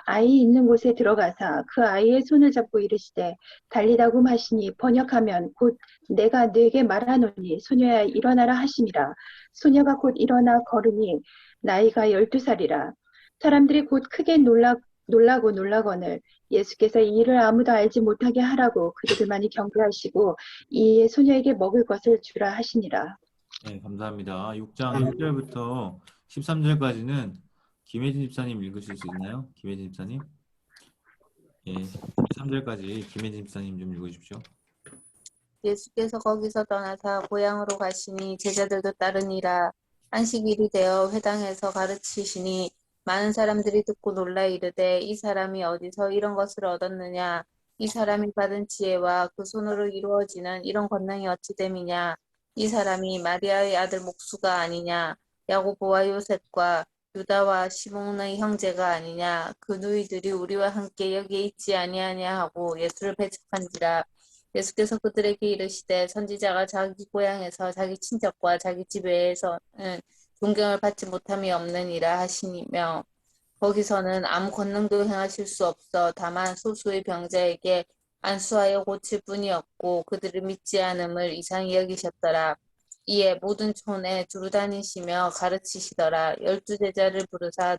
아이 있는 곳에 들어가사 그 아이의 손을 잡고 이르시되 달리다고 하시니 번역하면 곧 내가 네게 말하노니 소녀야 일어나라 하심이라. 소녀가 곧 일어나 걸으니 나이가 12살이라. 사람들이 곧 크게 놀라고 놀라거늘 예수께서 이 일을 아무도 알지 못하게 하라고 그들을 많이 경계하시고 이에 소녀에게 먹을 것을 주라 하시니라. 네, 감사합니다. 6장 1절부터 13절까지는 김혜진 집사님 읽으실 수 있나요? 김혜진 집사님? 예, 13절까지 김혜진 집사님 좀 읽어주십시오. 예수께서 거기서 떠나사 고향으로 가시니 제자들도 따르니라. 안식일이 되어 회당에서 가르치시니 많은 사람들이 듣고 놀라 이르되 이 사람이 어디서 이런 것을 얻었느냐? 이 사람이 받은 지혜와 그 손으로 이루어지는 이런 권능이 어찌 됨이냐? 이 사람이 마리아의 아들 목수가 아니냐? 야고보와 요셉과 유다와 시몬의 형제가 아니냐? 그 누이들이 우리와 함께 여기에 있지 아니하냐 하고 예수를 배척한지라. 예수께서 그들에게 이르시되 선지자가 자기 고향에서 자기 친척과 자기 집에서는 존경을 받지 못함이 없느니라 하시며 거기서는 아무 권능도 행하실 수 없어 다만 소수의 병자에게 안수하여 고칠 뿐이었고 그들을 믿지 않음을 이상히 여기셨더라. 이에 모든 촌에 두루 다니시며 가르치시더라. 12제자를 부르사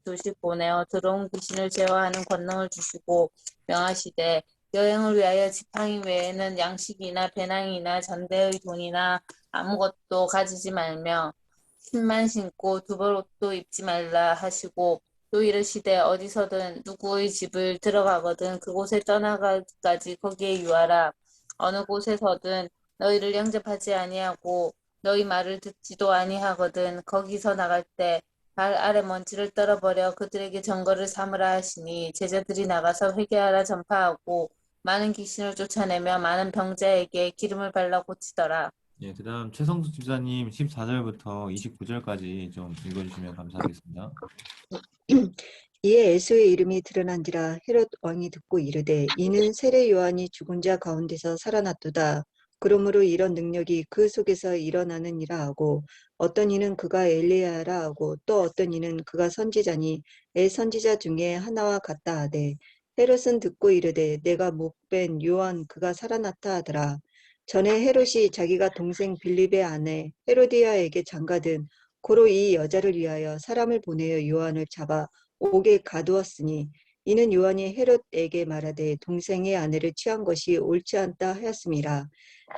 둘씩 보내어 들어온 귀신을 제어하는 권능을 주시고 명하시되 여행을 위하여 지팡이 외에는 양식이나 배낭이나 전대의 돈이나 아무것도 가지지 말며 신만 신고 두벌옷도 입지 말라 하시고 또 이르시되 어디서든 누구의 집을 들어가거든 그곳에 떠나가기까지 거기에 유하라. 어느 곳에서든 너희를 영접하지 아니하고 너희 말을 듣지도 아니하거든 거기서 나갈 때 발 아래 먼지를 떨어버려 그들에게 전거를 삼으라 하시니 제자들이 나가서 회개하라 전파하고 많은 귀신을 쫓아내며 많은 병자에게 기름을 발라 고치더라. 예, 그다음 최성수 집사님 14절부터 29절까지 좀 읽어주시면 감사하겠습니다. 이에 예수의 이름이 드러난지라 헤롯 왕이 듣고 이르되 이는 세례 요한이 죽은 자 가운데서 살아났도다. 그러므로 이런 능력이 그 속에서 일어나느니라 하고 어떤 이는 그가 엘리야라 하고 또 어떤 이는 그가 선지자니 애 선지자 중에 하나와 같다 하되 헤롯은 듣고 이르되 내가 못 뵌 요한 그가 살아났다 하더라. 전에 헤롯이 자기가 동생 빌립의 아내 헤로디아에게 장가든 고로 이 여자를 위하여 사람을 보내어 요한을 잡아 옥에 가두었으니 이는 요한이 헤롯에게 말하되 동생의 아내를 취한 것이 옳지 않다 하였음이라.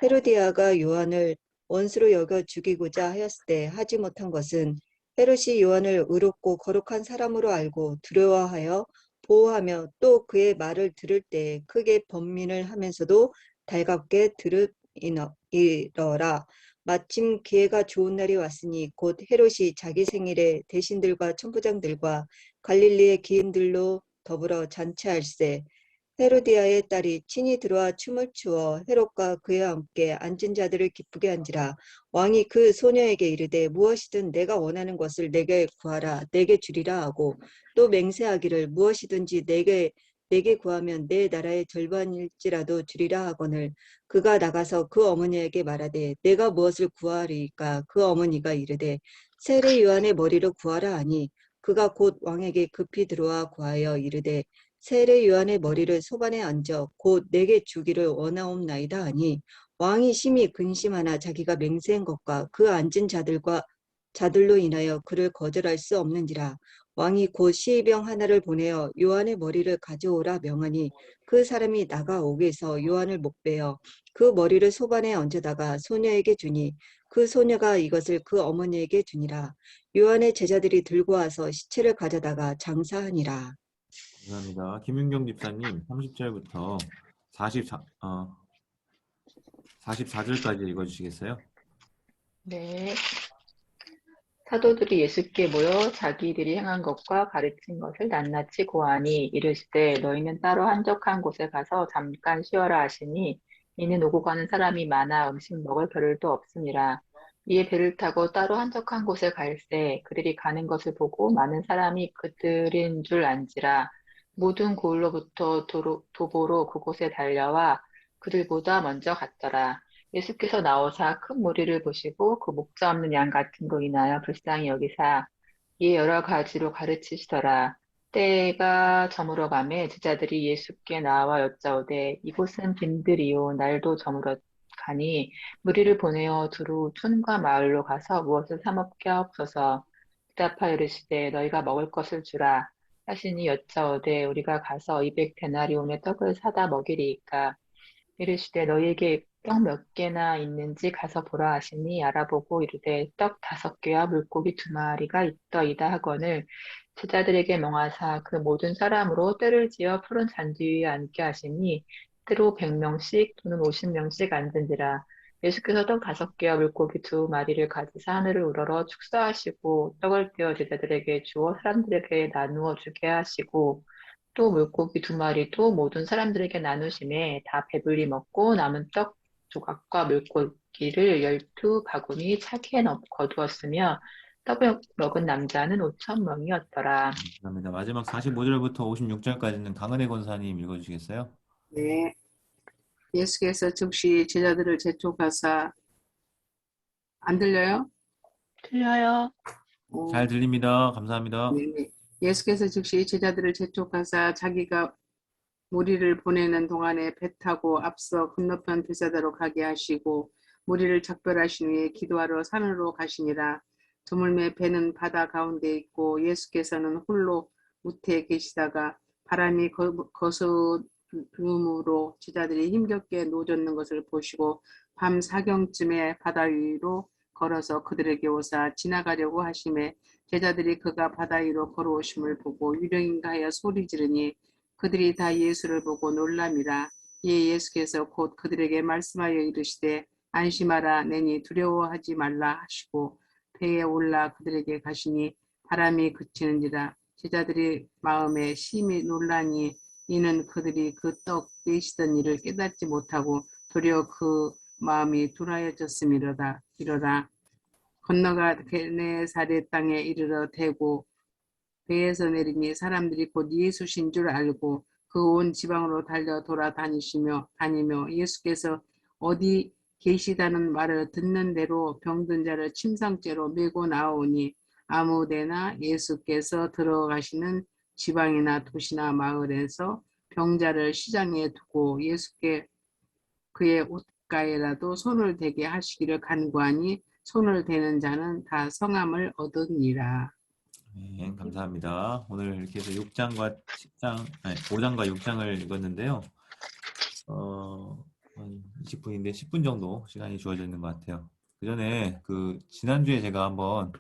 헤로디아가 요한을 원수로 여겨 죽이고자 하였을 때 하지 못한 것은 헤롯이 요한을 의롭고 거룩한 사람으로 알고 두려워하여 보호하며 또 그의 말을 들을 때 크게 번민을 하면서도 달갑게 들으리라. 마침 기회가 좋은 날이 왔으니 곧 헤롯이 자기 생일에 대신들과 천부장들과 갈릴리의 기인들로 더불어 잔치할세. 헤로디아의 딸이 친히 들어와 춤을 추어 헤롯과 그와 함께 앉은 자들을 기쁘게 한지라. 왕이 그 소녀에게 이르되 무엇이든 내가 원하는 것을 내게 구하라 내게 주리라 하고 또 맹세하기를 무엇이든지 내게 구하면 내 나라의 절반일지라도 주리라 하거늘 그가 나가서 그 어머니에게 말하되 내가 무엇을 구하리까. 그 어머니가 이르되 세례 요한의 머리를 구하라 하니 그가 곧 왕에게 급히 들어와 구하여 이르되 세례 요한의 머리를 소반에 얹어 곧 내게 주기를 원하옵나이다 하니 왕이 심히 근심하나 자기가 맹세한 것과 그 앉은 자들로 인하여 그를 거절할 수 없는지라. 왕이 곧 시병 하나를 보내어 요한의 머리를 가져오라 명하니 그 사람이 나가 옥에서 요한을 목베어 그 머리를 소반에 얹어다가 소녀에게 주니 그 소녀가 이것을 그 어머니에게 주니라. 요한의 제자들이 들고 와서 시체를 가져다가 장사하니라. 감사합니다. 김윤경 집사님 30절부터 44절까지 읽어주시겠어요? 네. 사도들이 예수께 모여 자기들이 행한 것과 가르친 것을 낱낱이 고하니 이르시되 너희는 따로 한적한 곳에 가서 잠깐 쉬어라 하시니 이는 오고 가는 사람이 많아 음식 먹을 겨를도 없음이라. 이에 배를 타고 따로 한적한 곳에 갈새 그들이 가는 것을 보고 많은 사람이 그들인 줄 안지라. 모든 고을로부터 도보로 그곳에 달려와 그들보다 먼저 갔더라. 예수께서 나오사 큰 무리를 보시고 그 목자 없는 양 같은 거 인하여 불쌍히 여기사 이에 여러 가지로 가르치시더라. 때가 저물어 가매 제자들이 예수께 나와 여짜오되 이곳은 빈들이요 날도 저물어 가니 무리를 보내어 두루 촌과 마을로 가서 무엇을 사 먹게 하옵소서. 대답하여 이르시되 너희가 먹을 것을 주라 하시니 여짜오되 우리가 가서 200데나리온의 떡을 사다 먹이리이까. 이르시되 너희에게 떡 몇 개나 있는지 가서 보라 하시니 알아보고 이르되 떡 5개와 물고기 2마리가 있더이다 하거늘 제자들에게 명하사 그 모든 사람으로 떼를 지어 푸른 잔디 위에 앉게 하시니 때로 100명씩 또는 50명씩 앉은지라. 예수께서 떡 5개와 물고기 2마리를 가지사 하늘을 우러러 축사하시고 떡을 떼어 제자들에게 주어 사람들에게 나누어 주게 하시고 또 물고기 2마리도 모든 사람들에게 나누심에 다 배불리 먹고 남은 떡 조각과 물고기를 12바구니 차기에 거두었으며 떡을 먹은 남자는 5,000명이었더라. 감사합니다. 마지막 45절부터 56절까지는 강은혜 권사님 읽어주시겠어요? 네. 예수께서 즉시 제자들을 재촉하사 안 들려요? 들려요. 잘 들립니다. 감사합니다. 네. 예수께서 즉시 제자들을 재촉하사 자기가 무리를 보내는 동안에 배 타고 앞서 건너편 베사다로 가게 하시고 무리를 작별하신 후에 기도하러 산으로 가시니라. 드물매 배는 바다 가운데 있고 예수께서는 홀로 우태에 계시다가 바람이 거스름으로 제자들이 힘겹게 노젓는 것을 보시고 밤 사경쯤에 바다 위로 걸어서 그들에게 오사 지나가려고 하심에 제자들이 그가 바다 위로 걸어오심을 보고 유령인가 하여 소리 지르니 그들이 다 예수를 보고 놀람이라. 이에 예수께서 곧 그들에게 말씀하여 이르시되 안심하라 내니 두려워하지 말라 하시고 배에 올라 그들에게 가시니 바람이 그치는지라. 제자들이 마음에 심히 놀라니 이는 그들이 그 떡 내시던 일을 깨닫지 못하고 도리어 그 마음이 둔하여졌음이로다. 이러라. 건너가 게네사렛 땅에 이르러 대고 배에서 내리니 사람들이 곧 예수신 줄 알고 그 온 지방으로 달려 돌아다니며 예수께서 어디 계시다는 말을 듣는 대로 병든 자를 침상째로 메고 나오니 아무데나 예수께서 들어가시는 지방이나 도시나 마을에서 병자를 시장에 두고 예수께 그의 옷가에라도 손을 대게 하시기를 간구하니 손을 대는 자는 다 성함을 얻으니라. 네, 감사합니다. 오늘 이렇게 해서 6장과 5장과 6장을 읽었는데요. 한 20분인데 10분 정도 시간이 주어져 있는 것 같아요. 그 전에 지난주에 제가 한번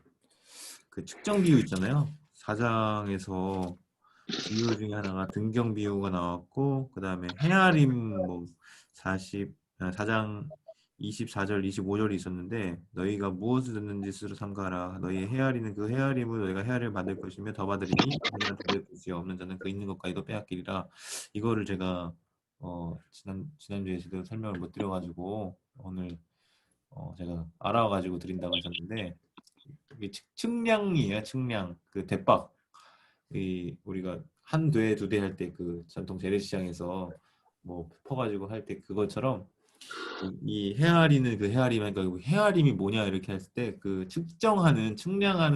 측정 비유 있잖아요. 4장에서 비유 중에 하나가 등경 비유가 나왔고, 그 다음에 헤아림 4장 24절, 25절이 있었는데 너희가 무엇을 듣는지 스스로 삼가라. 너희의 헤아리는 그 헤아림을 너희가 헤아림을 받을 것이며 더 받으리니 있는 자들 것이 없는 자는 그 있는 것과 이도 빼앗기리라. 이거를 제가 지난주에 제대로 설명을 못 드려가지고 오늘 제가 알아가지고 드린다고 하셨는데 이게 측량이에요. 측량. 그 대박. 우리가 한 돼, 두 대 할 때 전통 재래시장에서 퍼가지고 할 때 그것처럼 이 헤아리는 헤아림이니까 헤아림이 뭐냐 이렇게 했을 때 측량하는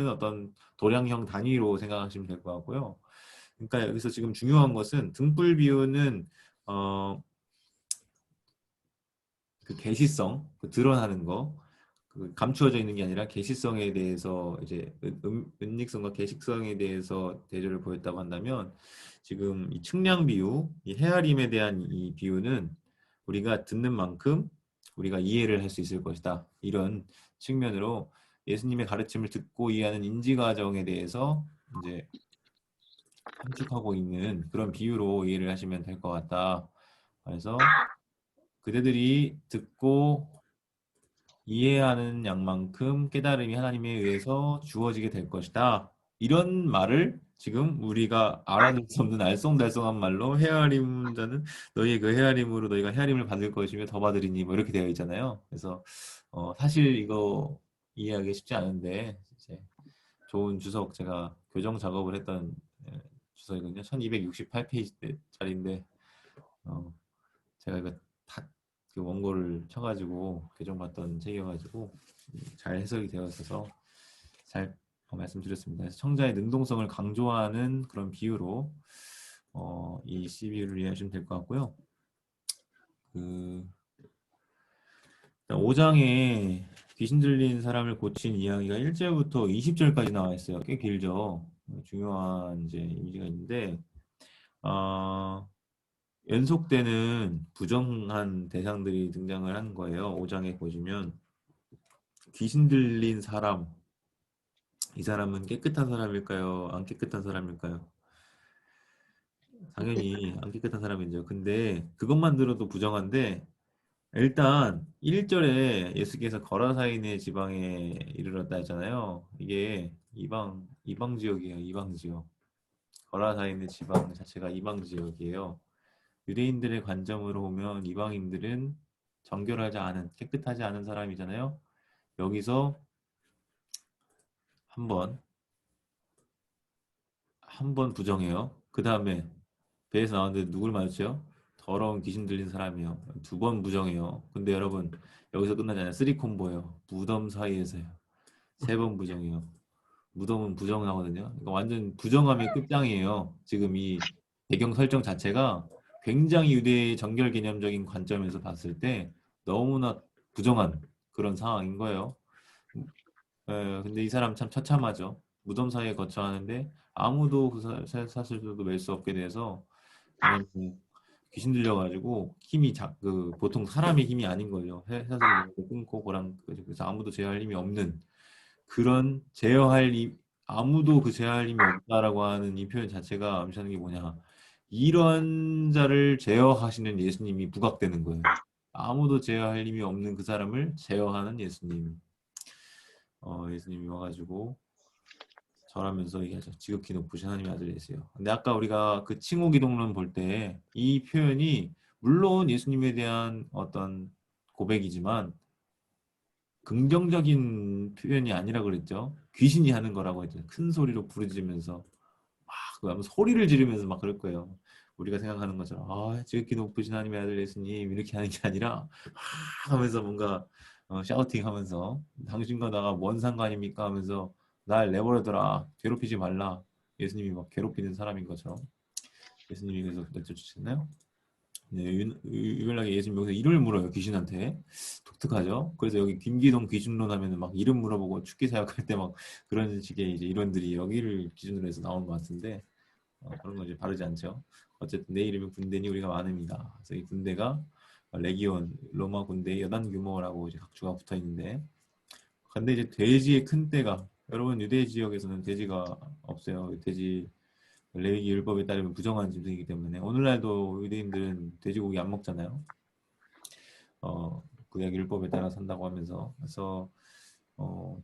어떤 도량형 단위로 생각하시면 될 것 같고요. 그러니까 여기서 지금 중요한 것은 등불 비유는 계시성, 드러나는 거, 감추어져 있는 게 아니라 계시성에 대해서 이제 은닉성과 계시성에 대해서 대조를 보였다고 한다면 지금 이 측량 비유, 이 헤아림에 대한 이 비유는 우리가 듣는 만큼 우리가 이해를 할 수 있을 것이다. 이런 측면으로 예수님의 가르침을 듣고 이해하는 인지 과정에 대해서 이제 함축하고 있는 그런 비유로 이해를 하시면 될 것 같다. 그래서 그대들이 듣고 이해하는 양만큼 깨달음이 하나님에 의해서 주어지게 될 것이다. 이런 말을 지금 우리가 알아들 수 없는 알쏭달쏭한 말로 헤아림 자는 너희의 그 헤아림으로 너희가 헤아림을 받을 것이며 더 받으리니 이렇게 되어 있잖아요. 그래서 사실 이거 이해하기 쉽지 않은데 이제 좋은 주석 제가 교정 작업을 했던 주석이거든요. 1268페이지짜리인데 제가 이거 다 원고를 쳐가지고 교정받던 책이어가지고 잘 해석이 되어 있어서 잘 말씀드렸습니다. 그래서 청자의 능동성을 강조하는 그런 비유로 이 CBU를 이해하시면 될 것 같고요. 5장에 귀신 들린 사람을 고친 이야기가 1절부터 20절까지 나와 있어요. 꽤 길죠. 중요한 이제 이미지가 있는데 연속되는 부정한 대상들이 등장을 하는 거예요. 5장에 보시면 귀신 들린 사람, 이 사람은 깨끗한 사람일까요? 안 깨끗한 사람일까요? 당연히 안 깨끗한 사람이죠. 근데 그것만 들어도 부정한데 일단 1절에 예수께서 거라사인의 지방에 이르렀다 했잖아요. 이게 이방 지역이에요. 이방 지역. 거라사인의 지방 자체가 이방 지역이에요. 유대인들의 관점으로 보면 이방인들은 정결하지 않은, 깨끗하지 않은 사람이잖아요. 여기서 한 번 부정해요. 그 다음에 배에서 나왔는데 누굴 마주쳐요? 더러운 귀신 들린 사람이요. 2번 부정해요. 근데 여러분 여기서 끝나지 않아요. 3콤보예요. 무덤 사이에서요. 3번 부정해요. 무덤은 부정하거든요. 그러니까 완전 부정함의 끝장이에요. 지금 이 배경 설정 자체가 굉장히 유대의 정결 개념적인 관점에서 봤을 때 너무나 부정한 그런 상황인 거예요. 근데 이 사람 참 처참하죠. 무덤 사이에 거처하는데 아무도 그 사슬도 맬 수 없게 돼서 그냥 귀신 들려가지고 힘이 보통 사람의 힘이 아닌 거죠. 사슬을 끊고 그래서 아무도 제어할 힘이 없는 그런 아무도 그 제어할 힘이 없다라고 하는 이 표현 자체가 암시하는 게 뭐냐. 이런 자를 제어하시는 예수님이 부각되는 거예요. 아무도 제어할 힘이 없는 그 사람을 제어하는 예수님. 예수님이 와가지고 절하면서 얘기하죠. 지극히 높으신 하나님의 아들 예수요. 근데 아까 우리가 그 칭호기독론 볼 때 이 표현이 물론 예수님에 대한 어떤 고백이지만 긍정적인 표현이 아니라 그랬죠. 귀신이 하는 거라고 했죠. 큰 소리로 부르짖으면서 막 소리를 지르면서 막 그럴 거예요. 우리가 생각하는 것처럼 지극히 높으신 하나님의 아들 예수님 이렇게 하는 게 아니라 하면서 뭔가 샤우팅 하면서 당신과 나가 뭔 상관입니까 하면서 날 내버려둬라 괴롭히지 말라. 예수님이 막 괴롭히는 사람인 것처럼 예수님이 그래서 내쫓으셨나요? 네, 유별나게 예수님 여기서 이름을 물어요. 귀신한테. 독특하죠. 그래서 여기 김기동 귀신론 하면은 막 이름 물어보고 축기 사역할 때 막 그런 식의 이제 이론들이 여기를 기준으로 해서 나온 것 같은데 그런 거 이제 바르지 않죠. 어쨌든 내 이름은 군대니 우리가 많습니다. 그래서 이 군대가 레기온 로마 군대의 여단 규모라고 이제 각주가 붙어 있는데, 근데 이제 돼지의 큰 떼가, 여러분 유대 지역에서는 돼지가 없어요. 돼지 레위기 율법에 따르면 부정한 짐승이기 때문에 오늘날도 유대인들은 돼지고기 안 먹잖아요. 구약 율법에 따라 산다고 하면서. 그래서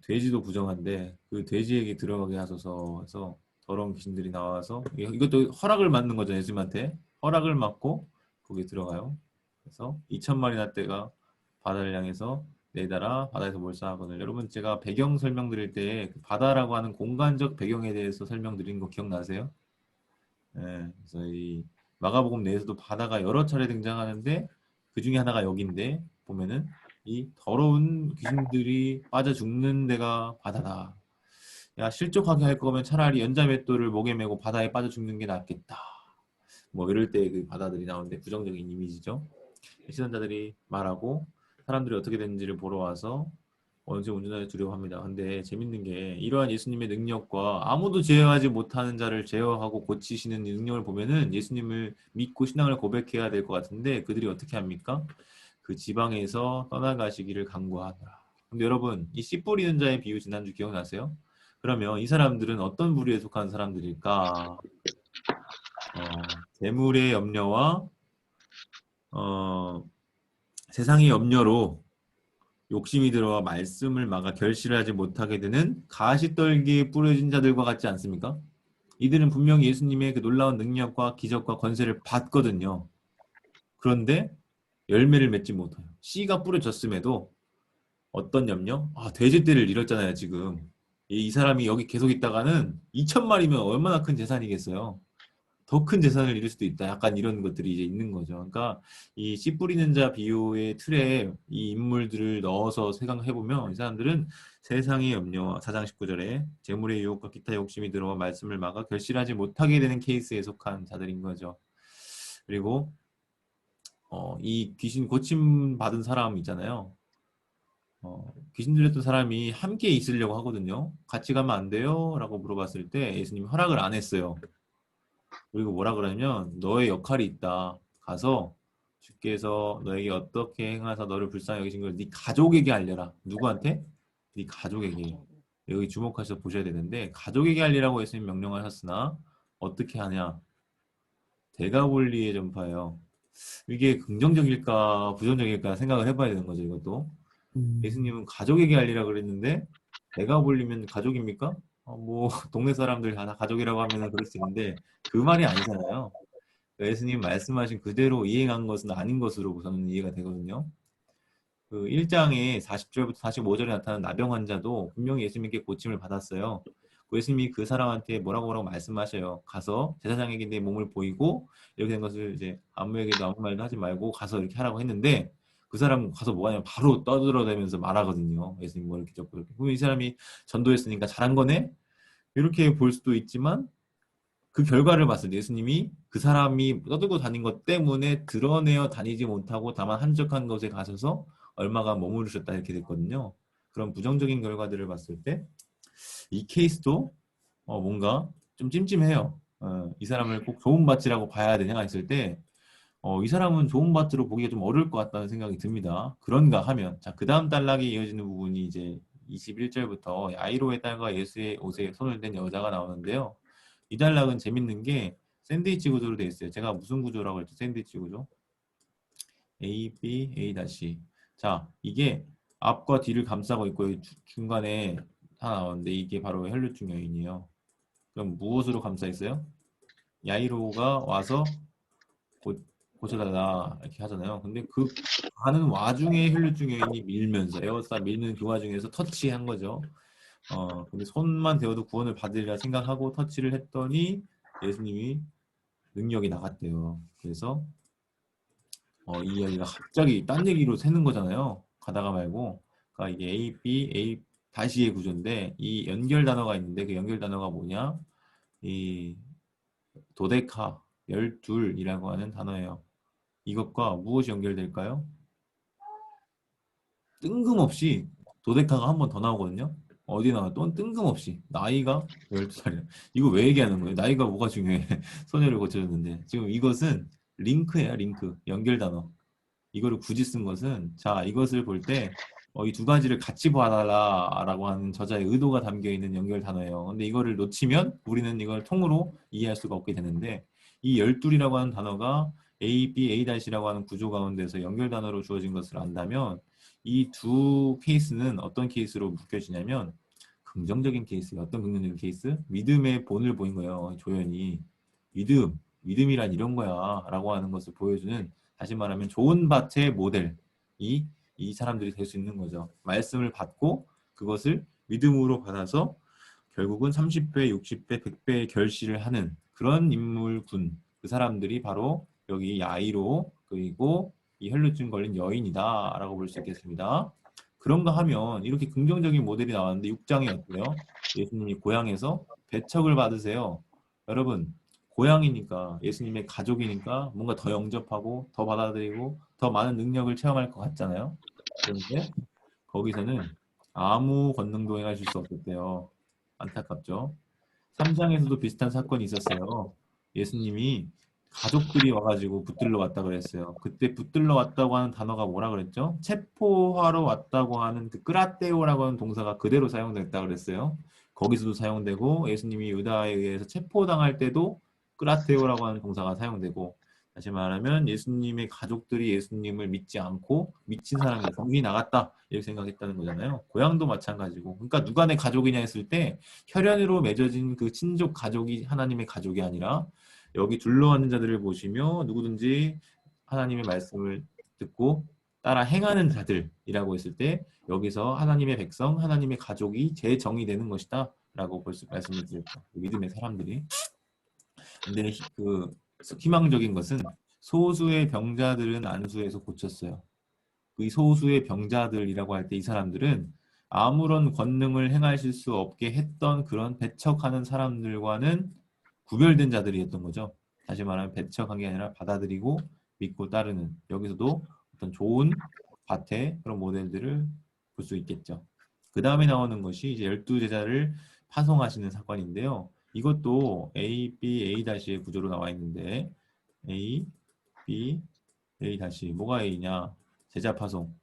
돼지도 부정한데 그 돼지에게 들어가게 하소서 해서 더러운 귀신들이 나와서 이것도 허락을 받는 거죠. 예수님한테 허락을 받고 거기에 들어가요. 그래서 2,000마리나 떼가 바다를 향해서 내달아 바다에서 몰사하거든요. 여러분 제가 배경 설명드릴 때 바다라고 하는 공간적 배경에 대해서 설명드린 거 기억나세요? 네, 그래서 이 마가복음 내에서도 바다가 여러 차례 등장하는데 그 중에 하나가 여기인데 보면은 이 더러운 귀신들이 빠져 죽는 데가 바다다. 야, 실족하게 할 거면 차라리 연자맷돌을 목에 메고 바다에 빠져 죽는 게 낫겠다. 뭐 이럴 때 그 바다들이 나오는데 부정적인 이미지죠. 시선자들이 말하고 사람들이 어떻게 되는지를 보러 와서 언제 운전하기 두려워합니다. 근데 재밌는 게 이러한 예수님의 능력과 아무도 제어하지 못하는 자를 제어하고 고치시는 능력을 보면은 예수님을 믿고 신앙을 고백해야 될 것 같은데 그들이 어떻게 합니까? 그 지방에서 떠나가시기를 간구하더라. 근데 여러분 이 씨 뿌리는 자의 비유 지난주 기억나세요? 그러면 이 사람들은 어떤 부류에 속한 사람들일까? 재물의 염려와 세상의 염려로 욕심이 들어와 말씀을 막아 결실을 하지 못하게 되는 가시떨기에 뿌려진 자들과 같지 않습니까? 이들은 분명히 예수님의 그 놀라운 능력과 기적과 권세를 받거든요. 그런데 열매를 맺지 못해요. 씨가 뿌려졌음에도 어떤 염려? 돼지떼를 잃었잖아요, 지금. 이 사람이 여기 계속 있다가는 2,000마리면 얼마나 큰 재산이겠어요. 더 큰 재산을 잃을 수도 있다. 약간 이런 것들이 이제 있는 거죠. 그러니까 이 씨 뿌리는 자 비유의 틀에 이 인물들을 넣어서 생각해보면 이 사람들은 세상의 염려와 4장 19절에 재물의 유혹과 기타 욕심이 들어와 말씀을 막아 결실하지 못하게 되는 케이스에 속한 자들인 거죠. 그리고 이 귀신 고침 받은 사람 있잖아요. 귀신 들렸던 사람이 함께 있으려고 하거든요. 같이 가면 안 돼요? 라고 물어봤을 때 예수님이 허락을 안 했어요. 그리고 뭐라 그러냐면 너의 역할이 있다. 가서 주께서 너에게 어떻게 행하사 너를 불쌍히 여기신 걸 네 가족에게 알려라. 누구한테? 네 가족에게. 여기 주목하셔서 보셔야 되는데 가족에게 알리라고 예수님 명령하셨으나 어떻게 하냐? 대가볼리의 전파예요. 이게 긍정적일까 부정적일까 생각을 해봐야 되는 거죠. 이것도. 예수님은 가족에게 알리라 그랬는데 대가볼리면 가족입니까? 뭐 동네 사람들 다 가족이라고 하면 그럴 수 있는데 그 말이 아니잖아요. 예수님 말씀하신 그대로 이행한 것은 아닌 것으로 저는 이해가 되거든요. 그 1장에 40절부터 45절에 나타난 나병 환자도 분명히 예수님께 고침을 받았어요. 예수님이 그 사람한테 뭐라고 말씀하셔요. 가서 제사장에게 내 몸을 보이고 이렇게 된 것을 이제 아무에게도 아무 말도 하지 말고 가서 이렇게 하라고 했는데 그 사람은 가서 뭐 하냐면 바로 떠들어대면서 말하거든요. 예수님 뭐 이렇게 적고 이렇게. 그럼 이 사람이 전도했으니까 잘한 거네? 이렇게 볼 수도 있지만 그 결과를 봤을 때 예수님이 그 사람이 떠들고 다닌 것 때문에 드러내어 다니지 못하고 다만 한적한 곳에 가셔서 얼마가 머무르셨다 이렇게 됐거든요. 그런 부정적인 결과들을 봤을 때 이 케이스도 뭔가 좀 찜찜해요. 이 사람을 꼭 좋은 밭이라고 봐야 되냐 했을 때 이 사람은 좋은 밭으로 보기가 좀 어려울 것 같다는 생각이 듭니다. 그런가 하면 자, 그 다음 단락이 이어지는 부분이 이제 21절부터 야이로의 딸과 예수의 옷에 손을 댄 여자가 나오는데요. 이 단락은 재밌는 게 샌드위치 구조로 되어 있어요. 제가 무슨 구조라고 했죠? 샌드위치 구조. A, B, A 다시. 자, 이게 앞과 뒤를 감싸고 있고 중간에 하나 나오는데 이게 바로 혈류증 여인이에요. 그럼 무엇으로 감싸 있어요? 야이로가 와서 고쳐달라 이렇게 하잖아요. 근데 그 가는 와중에 혈류증 여인이 밀면서 에어싸 밀는 그 와중에서 터치한 거죠. 근데 손만 대어도 구원을 받으리라 생각하고 터치를 했더니 예수님이 능력이 나갔대요. 그래서 이 이야기가 갑자기 딴 얘기로 새는 거잖아요. 가다가 말고. 그러니까 이게 A, B, A 다시의 구조인데 이 연결 단어가 있는데 그 연결 단어가 뭐냐? 이 도데카, 12이라고 하는 단어예요. 이것과 무엇이 연결될까요? 뜬금없이 도데카가 한 번 더 나오거든요. 어디 나와? 또 뜬금없이 나이가 12살이야. 이거 왜 얘기하는 거예요? 나이가 뭐가 중요해? 소녀를 고쳐줬는데 지금 이것은 링크예요. 링크. 연결 단어. 이거를 굳이 쓴 것은 자 이것을 볼 때 이 두 가지를 같이 봐달라라고 하는 저자의 의도가 담겨 있는 연결 단어예요. 근데 이거를 놓치면 우리는 이걸 통으로 이해할 수가 없게 되는데 이 12이라고 하는 단어가 A, B, A-라고 하는 구조 가운데서 연결 단어로 주어진 것을 안다면 이 두 케이스는 어떤 케이스로 묶여지냐면 긍정적인 케이스예요. 어떤 긍정적인 케이스? 믿음의 본을 보인 거예요. 조연이. 믿음이란 이런 거야 라고 하는 것을 보여주는 다시 말하면 좋은 밭의 모델이 이 사람들이 될 수 있는 거죠. 말씀을 받고 그것을 믿음으로 받아서 결국은 30배, 60배, 100배의 결실을 하는 그런 인물군. 그 사람들이 바로 여기 야이로 그리고 이 혈루증 걸린 여인이다 라고 볼 수 있겠습니다. 그런가 하면 이렇게 긍정적인 모델이 나왔는데 6장에 어때요? 예수님이 고향에서 배척을 받으세요. 여러분 고향이니까 예수님의 가족이니까 뭔가 더 영접하고 더 받아들이고 더 많은 능력을 체험할 것 같잖아요. 그런데 거기서는 아무 권능도 행하실 수 없었대요. 안타깝죠. 3장에서도 비슷한 사건이 있었어요. 예수님이 가족들이 와가지고 붙들러 왔다 그랬어요. 그때 붙들러 왔다고 하는 단어가 뭐라 그랬죠? 체포하러 왔다고 하는 그 끄라떼오라고 하는 동사가 그대로 사용됐다 그랬어요. 거기서도 사용되고 예수님이 유다에 의해서 체포당할 때도 끄라테오라고 하는 동사가 사용되고 다시 말하면 예수님의 가족들이 예수님을 믿지 않고 미친 사람이 정신이 나갔다 이렇게 생각했다는 거잖아요. 고향도 마찬가지고 그러니까 누가 내 가족이냐 했을 때 혈연으로 맺어진 그 친족 가족이 하나님의 가족이 아니라 여기 둘러앉는 자들을 보시며 누구든지 하나님의 말씀을 듣고 따라 행하는 자들이라고 했을 때 여기서 하나님의 백성, 하나님의 가족이 재정의되는 것이다 라고 말씀을 드렸죠. 믿음의 사람들이. 근데 그 희망적인 것은 소수의 병자들은 안수해서 고쳤어요. 이 소수의 병자들이라고 할 때 이 사람들은 아무런 권능을 행하실 수 없게 했던 그런 배척하는 사람들과는 구별된 자들이었던 거죠. 다시 말하면 배척한 게 아니라 받아들이고 믿고 따르는 여기서도 어떤 좋은 밭의 그런 모델들을 볼 수 있겠죠. 그 다음에 나오는 것이 이제 12제자를 파송하시는 사건인데요. 이것도 A, B, A-의 구조로 나와 있는데 A, B, A- 뭐가 A냐? 제자 파송.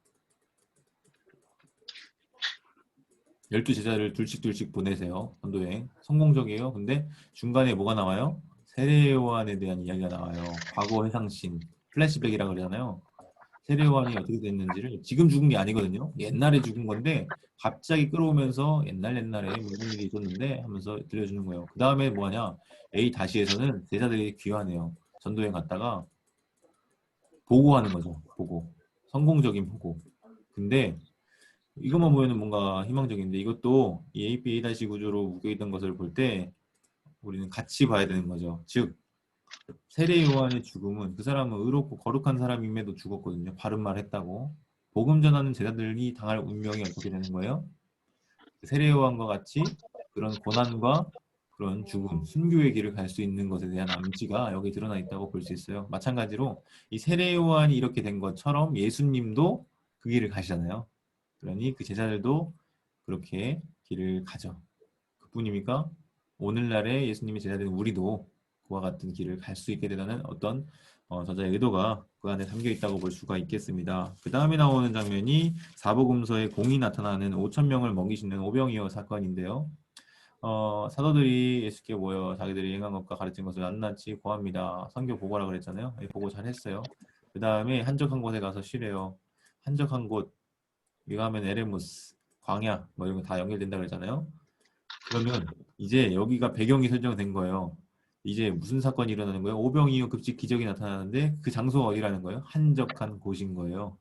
12제자를 둘씩 보내세요. 전도여행. 성공적이에요. 근데 중간에 뭐가 나와요? 세례요한에 대한 이야기가 나와요. 과거 회상신, 플래시백이라고 그러잖아요. 세례요한이 어떻게 됐는지를 지금 죽은 게 아니거든요. 옛날에 죽은 건데 갑자기 끌어오면서 옛날에 무슨 일이 있었는데 하면서 들려주는 거예요. 그 다음에 뭐하냐? A-에서는 제자들이 귀환해요. 전도여행 갔다가 보고하는 거죠. 보고. 성공적인 보고. 근데 이것만 보면 뭔가 희망적인데 이것도 이 AP A- 구조로 묶여있던 것을 볼 때 우리는 같이 봐야 되는 거죠. 즉 세례 요한의 죽음은 그 사람은 의롭고 거룩한 사람임에도 죽었거든요. 바른 말 했다고. 복음 전하는 제자들이 당할 운명이 어떻게 되는 거예요? 세례 요한과 같이 그런 고난과 그런 죽음, 순교의 길을 갈 수 있는 것에 대한 암시가 여기 드러나 있다고 볼 수 있어요. 마찬가지로 이 세례 요한이 이렇게 된 것처럼 예수님도 그 길을 가시잖아요. 그러니 그 제자들도 그렇게 길을 가죠. 그뿐입니까? 오늘날의 예수님의 제자들인 우리도 그와 같은 길을 갈 수 있게 되는 어떤 저자의 의도가 그 안에 담겨 있다고 볼 수가 있겠습니다. 그 다음에 나오는 장면이 사복음서에 공이 나타나는 5천 명을 먹이시는 오병이어 사건인데요. 사도들이 예수께 모여 자기들이 행한 것과 가르친 것을 낱낱이 고합니다. 선교 보고라 그랬잖아요. 보고 잘했어요. 그 다음에 한적한 곳에 가서 쉬래요. 한적한 곳, 이거 하면 에레무스, 광야 뭐 이런 거 다 연결된다 그랬잖아요. 그러면 이제 여기가 배경이 설정된 거예요. 이제 무슨 사건이 일어나는 거예요? 오병이어 급식 기적이 나타나는데 그 장소가 어디라는 거예요? 한적한 곳인 거예요.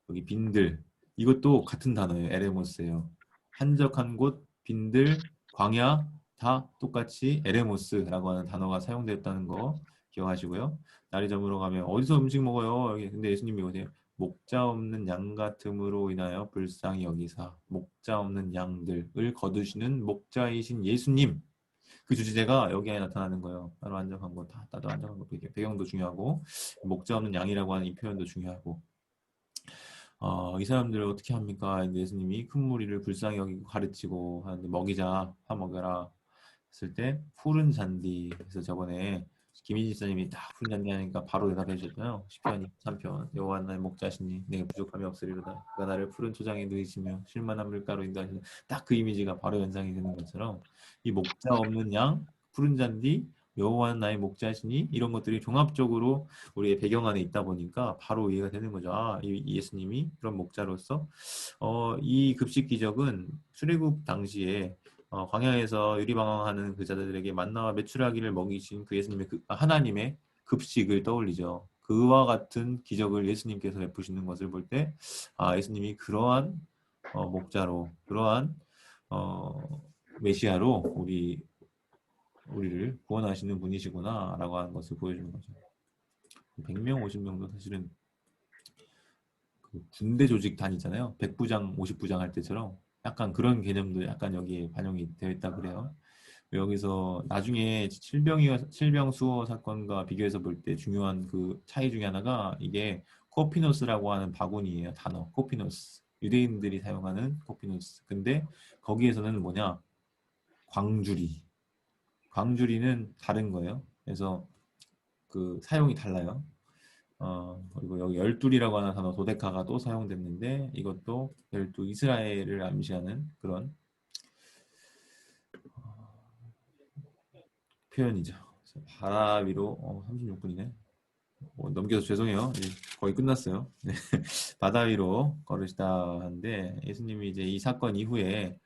여기 빈들, 이것도 같은 단어예요. 에레모스예요. 한적한 곳, 빈들, 광야 다 똑같이 에레모스라고 하는 단어가 사용되었다는 거 기억하시고요. 날이 저물어 가면 어디서 음식 먹어요? 여기 근데 예수님이 오세요. 목자 없는 양 같음으로 인하여 불쌍히 여기사 목자 없는 양들을 거두시는 목자이신 예수님, 그 주제가 여기 안에 나타나는 거예요. 나도 안정한 거, 나도 안정한 거, 배경도 중요하고 목자 없는 양이라고 하는 이 표현도 중요하고, 이 사람들을 어떻게 합니까? 예수님이 큰 무리를 불쌍히 여기고 가르치고 하는데 먹이자, 화 먹여라 했을 때 푸른 잔디. 그래서 저번에 김희진 지사님이 딱 푸른 잔디 하니까 바로 대답해 주셨잖아요. 시편 23편 여호와 나의 목자시니 내게 부족함이 없으리로다. 그가 나를 푸른 초장에 누이시며 쉴만한 물가로 인도하시는, 딱 그 이미지가 바로 연상이 되는 것처럼 이 목자 없는 양, 푸른 잔디, 여호와는 나의 목자시니 이런 것들이 종합적으로 우리의 배경 안에 있다 보니까 바로 이해가 되는 거죠. 이 예수님이 그런 목자로서 이 급식 기적은 출애굽 당시에 광야에서 유리방황하는 그 자들에게 만나와 메추라기를 먹이신 그 예수님의 하나님의 급식을 떠올리죠. 그와 같은 기적을 예수님께서 베푸시는 것을 볼 때 예수님이 그러한 목자로, 그러한 메시아로 우리를 구원하시는 분이시구나라고 하는 것을 보여주는 거죠. 100명, 50명도 사실은 그 군대 조직 단위잖아요. 100부장, 50부장 할 때처럼 약간 그런 개념도 약간 여기에 반영이 되어 있다 그래요. 여기서 나중에 칠병수호 사건과 비교해서 볼 때 중요한 그 차이 중에 하나가 이게 코피노스라고 하는 바구니예요. 단어 코피노스. 유대인들이 사용하는 코피노스. 근데 거기에서는 뭐냐? 광주리는 다른 거예요. 그래서 그 사용이 달라요. 그리고 여기 열둘이라고 하는 단어 도데카가 또 사용됐는데 이것도 열두, 이스라엘을 암시하는 그런 표현이죠. 바다 위로 36분이네. 넘겨서 죄송해요. 거의 끝났어요. 네. 바다 위로 걸으시다 하는데 예수님이 이제 이 사건 이후에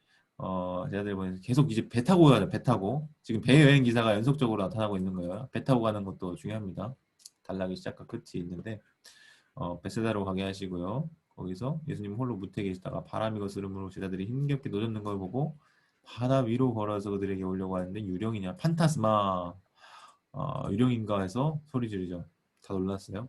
제자들 보면 계속 이제 배 타고 가요. 배 타고 지금 배 여행 기사가 연속적으로 나타나고 있는 거예요. 배 타고 가는 것도 중요합니다. 단락이 시작과 끝이 있는데 베세다로 가게 하시고요. 거기서 예수님 홀로 무태에 계시다가 바람이 거스름으로 제자들이 힘겹게 노젓는 걸 보고 바다 위로 걸어서 그들에게 오려고 하는데 유령이냐 판타스마 유령인가 해서 소리 지르죠. 다 놀랐어요.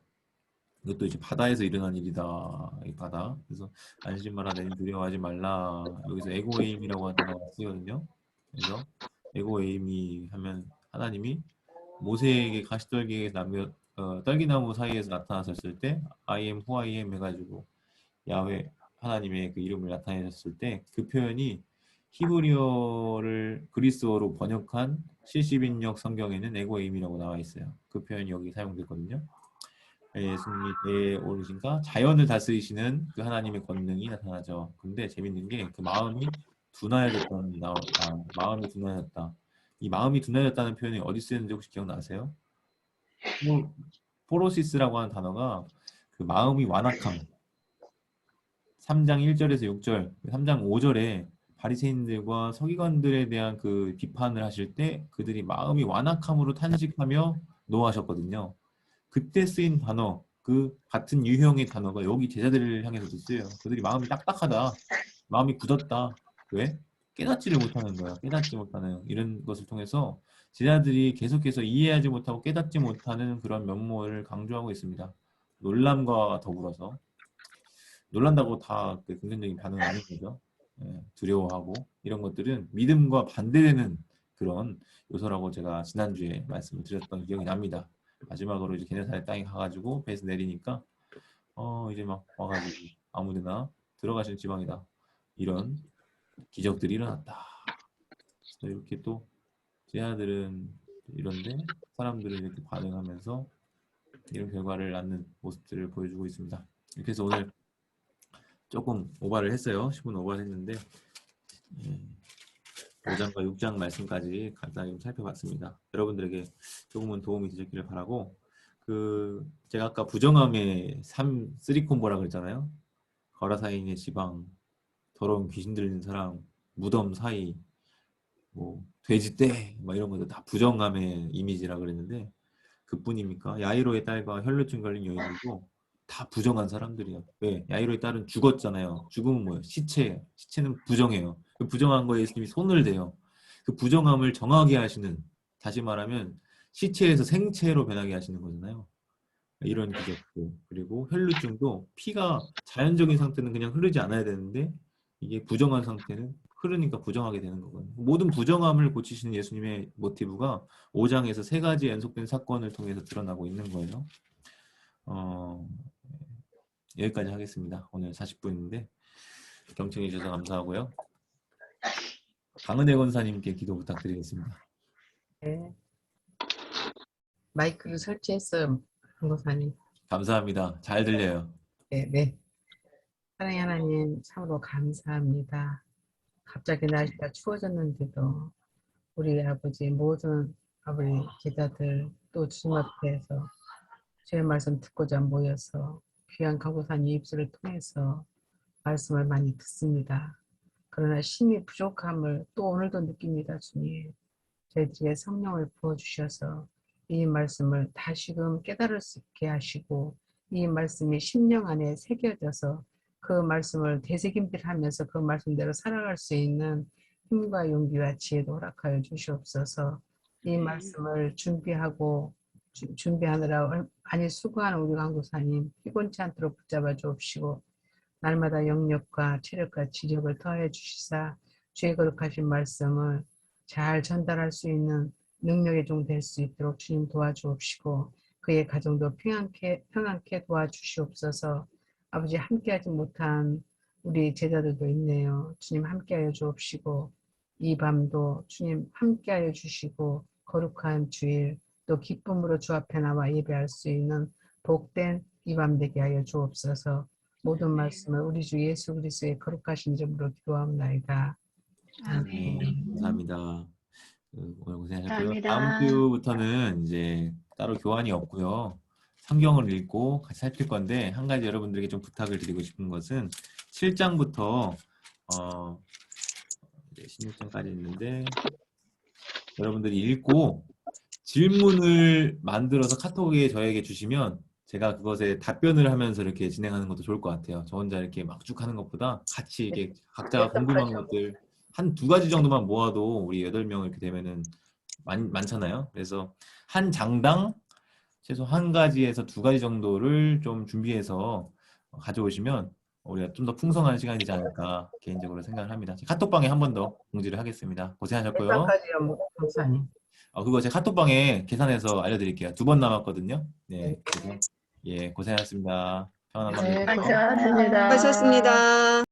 이것도 이제 바다에서 일어난 일이다. 이 바다. 그래서 안심 마라 내니 두려워하지 말라. 여기서 에고에임이라고 하는 단어가 쓰거든요. 그래서 에고에임이 하면 하나님이 모세에게 가시떨기에서 떨기나무 사이에서 나타나셨을 때 I am who I am 해가지고 야훼 하나님의 그 이름을 나타내셨을 때 그 표현이 히브리어를 그리스어로 번역한 70인역 성경에는 에고에임이라고 나와 있어요. 그 표현이 여기 사용됐거든요. 예수님이 배에 오르신가 자연을 다스리시는 그 하나님의 권능이 나타나죠. 근데 재밌는 게 그 마음이 둔하여졌다는 마음이 둔하여졌다. 이 마음이 둔하여졌다는 표현이 어디 쓰였는지 혹시 기억나세요? 포로시스라고 하는 단어가 그 마음이 완악함. 3장 1절에서 6절, 3장 5절에 바리새인들과 서기관들에 대한 그 비판을 하실 때 그들이 마음이 완악함으로 탄식하며 노하셨거든요. 그때 쓰인 단어, 그 같은 유형의 단어가 여기 제자들을 향해서도 쓰여요. 그들이 마음이 딱딱하다, 마음이 굳었다. 왜? 깨닫지를 못하는 거야. 깨닫지 못하는 이런 것을 통해서 제자들이 계속해서 이해하지 못하고 깨닫지 못하는 그런 면모를 강조하고 있습니다. 놀람과 더불어서 놀란다고 다 긍정적인 반응은 아닌 거죠. 두려워하고 이런 것들은 믿음과 반대되는 그런 요소라고 제가 지난주에 말씀을 드렸던 기억이 납니다. 마지막으로 이제 게네사렛 땅에 가가지고 배에서 내리니까 이제 막 와가지고 아무데나 들어갈 수 있는 지방이다. 이런 기적들이 일어났다. 그래서 이렇게 또 제 아들은 이런데 사람들은 이렇게 반응하면서 이런 결과를 낳는 모습들을 보여주고 있습니다. 이렇게 해서 오늘 조금 오바를 했어요. 10분 오바를 했는데 5장과 6장 말씀까지 간단히 좀 살펴봤습니다. 여러분들에게 조금은 도움이 되셨기를 바라고, 제가 아까 부정함의 3콤보라 그랬잖아요. 거라사인의 지방, 더러운 귀신 들리는 사람, 무덤 사이, 뭐 돼지떼 막 이런 것도 다 부정함의 이미지라 그랬는데, 그뿐입니까? 야이로의 딸과 혈루증 걸린 여인들도 다 부정한 사람들이에요. 왜? 야이로의 딸은 죽었잖아요. 죽으면 뭐예요? 시체예요. 시체는 부정해요. 그 부정한 거에 예수님이 손을 대요. 그 부정함을 정하게 하시는, 다시 말하면 시체에서 생체로 변하게 하시는 거잖아요. 이런 기적도. 그리고 혈루증도 피가 자연적인 상태는 그냥 흐르지 않아야 되는데 이게 부정한 상태는 흐르니까 부정하게 되는 거거든요. 모든 부정함을 고치시는 예수님의 모티브가 5장에서 3가지 연속된 사건을 통해서 드러나고 있는 거예요. 여기까지 하겠습니다. 오늘 40분인데 경청해 주셔서 감사하고요. 강은혜 권사님께 기도 부탁드리겠습니다. 네. 마이크를 설치했어요, 강도사님. 감사합니다. 잘 들려요. 네. 사랑의 하나님, 참으로 감사합니다. 갑자기 날씨가 추워졌는데도 우리 아버지 모든 아버지 제자들 또 주님 앞에서 주의 말씀 듣고자 모여서 귀한 강도사님 입술을 통해서 말씀을 많이 듣습니다. 그러나 힘이 부족함을 또 오늘도 느낍니다, 주님. 저희들에게 성령을 부어주셔서 이 말씀을 다시금 깨달을 수 있게 하시고 이 말씀이 심령 안에 새겨져서 그 말씀을 되새김질하면서 그 말씀대로 살아갈 수 있는 힘과 용기와 지혜도 허락하여 주시옵소서. 이 말씀을 준비하느라 많이 수고하는 우리 강도사님 피곤치 않도록 붙잡아 주옵시고 날마다 영력과 체력과 지력을 더해 주시사 주의 거룩하신 말씀을 잘 전달할 수 있는 능력의 종 될 수 있도록 주님 도와주옵시고 그의 가정도 평안케 도와주시옵소서. 아버지 함께하지 못한 우리 제자들도 있네요. 주님 함께하여 주옵시고 이 밤도 주님 함께하여 주시고 거룩한 주일 또 기쁨으로 주 앞에 나와 예배할 수 있는 복된 이 밤 되게 하여 주옵소서. 모든 말씀을 우리 주 예수 그리스도의 거룩하신 이름으로 기도합나이다. 아멘. 감사합니다. 오늘 고생하셨고요. 감사합니다. 다음 주부터는 이제 따로 교환이 없고요. 성경을 읽고 같이 살필 건데 한 가지 여러분들에게 좀 부탁을 드리고 싶은 것은 7장부터 16장까지 있는데 여러분들이 읽고 질문을 만들어서 카톡에 저에게 주시면 제가 그것에 답변을 하면서 이렇게 진행하는 것도 좋을 것 같아요. 저 혼자 이렇게 막 쭉 하는 것보다 같이 이게 각자가 궁금한 것들 한 2가지 정도만 모아도 우리 8명 이렇게 되면은 많잖아요. 그래서 한 장당 최소 1가지에서 2가지 정도를 좀 준비해서 가져오시면 우리가 좀 더 풍성한 시간이 되지 않을까 개인적으로 생각을 합니다. 카톡방에 한 번 더 공지를 하겠습니다. 고생하셨고요. 몇번까지요, 목사님? 그거 제가 카톡방에 계산해서 알려드릴게요. 2번 남았거든요. 네, 그래서 예, 고생하셨습니다. 평안한 밤 네, 되세요. 고생하셨습니다. 하셨습니다.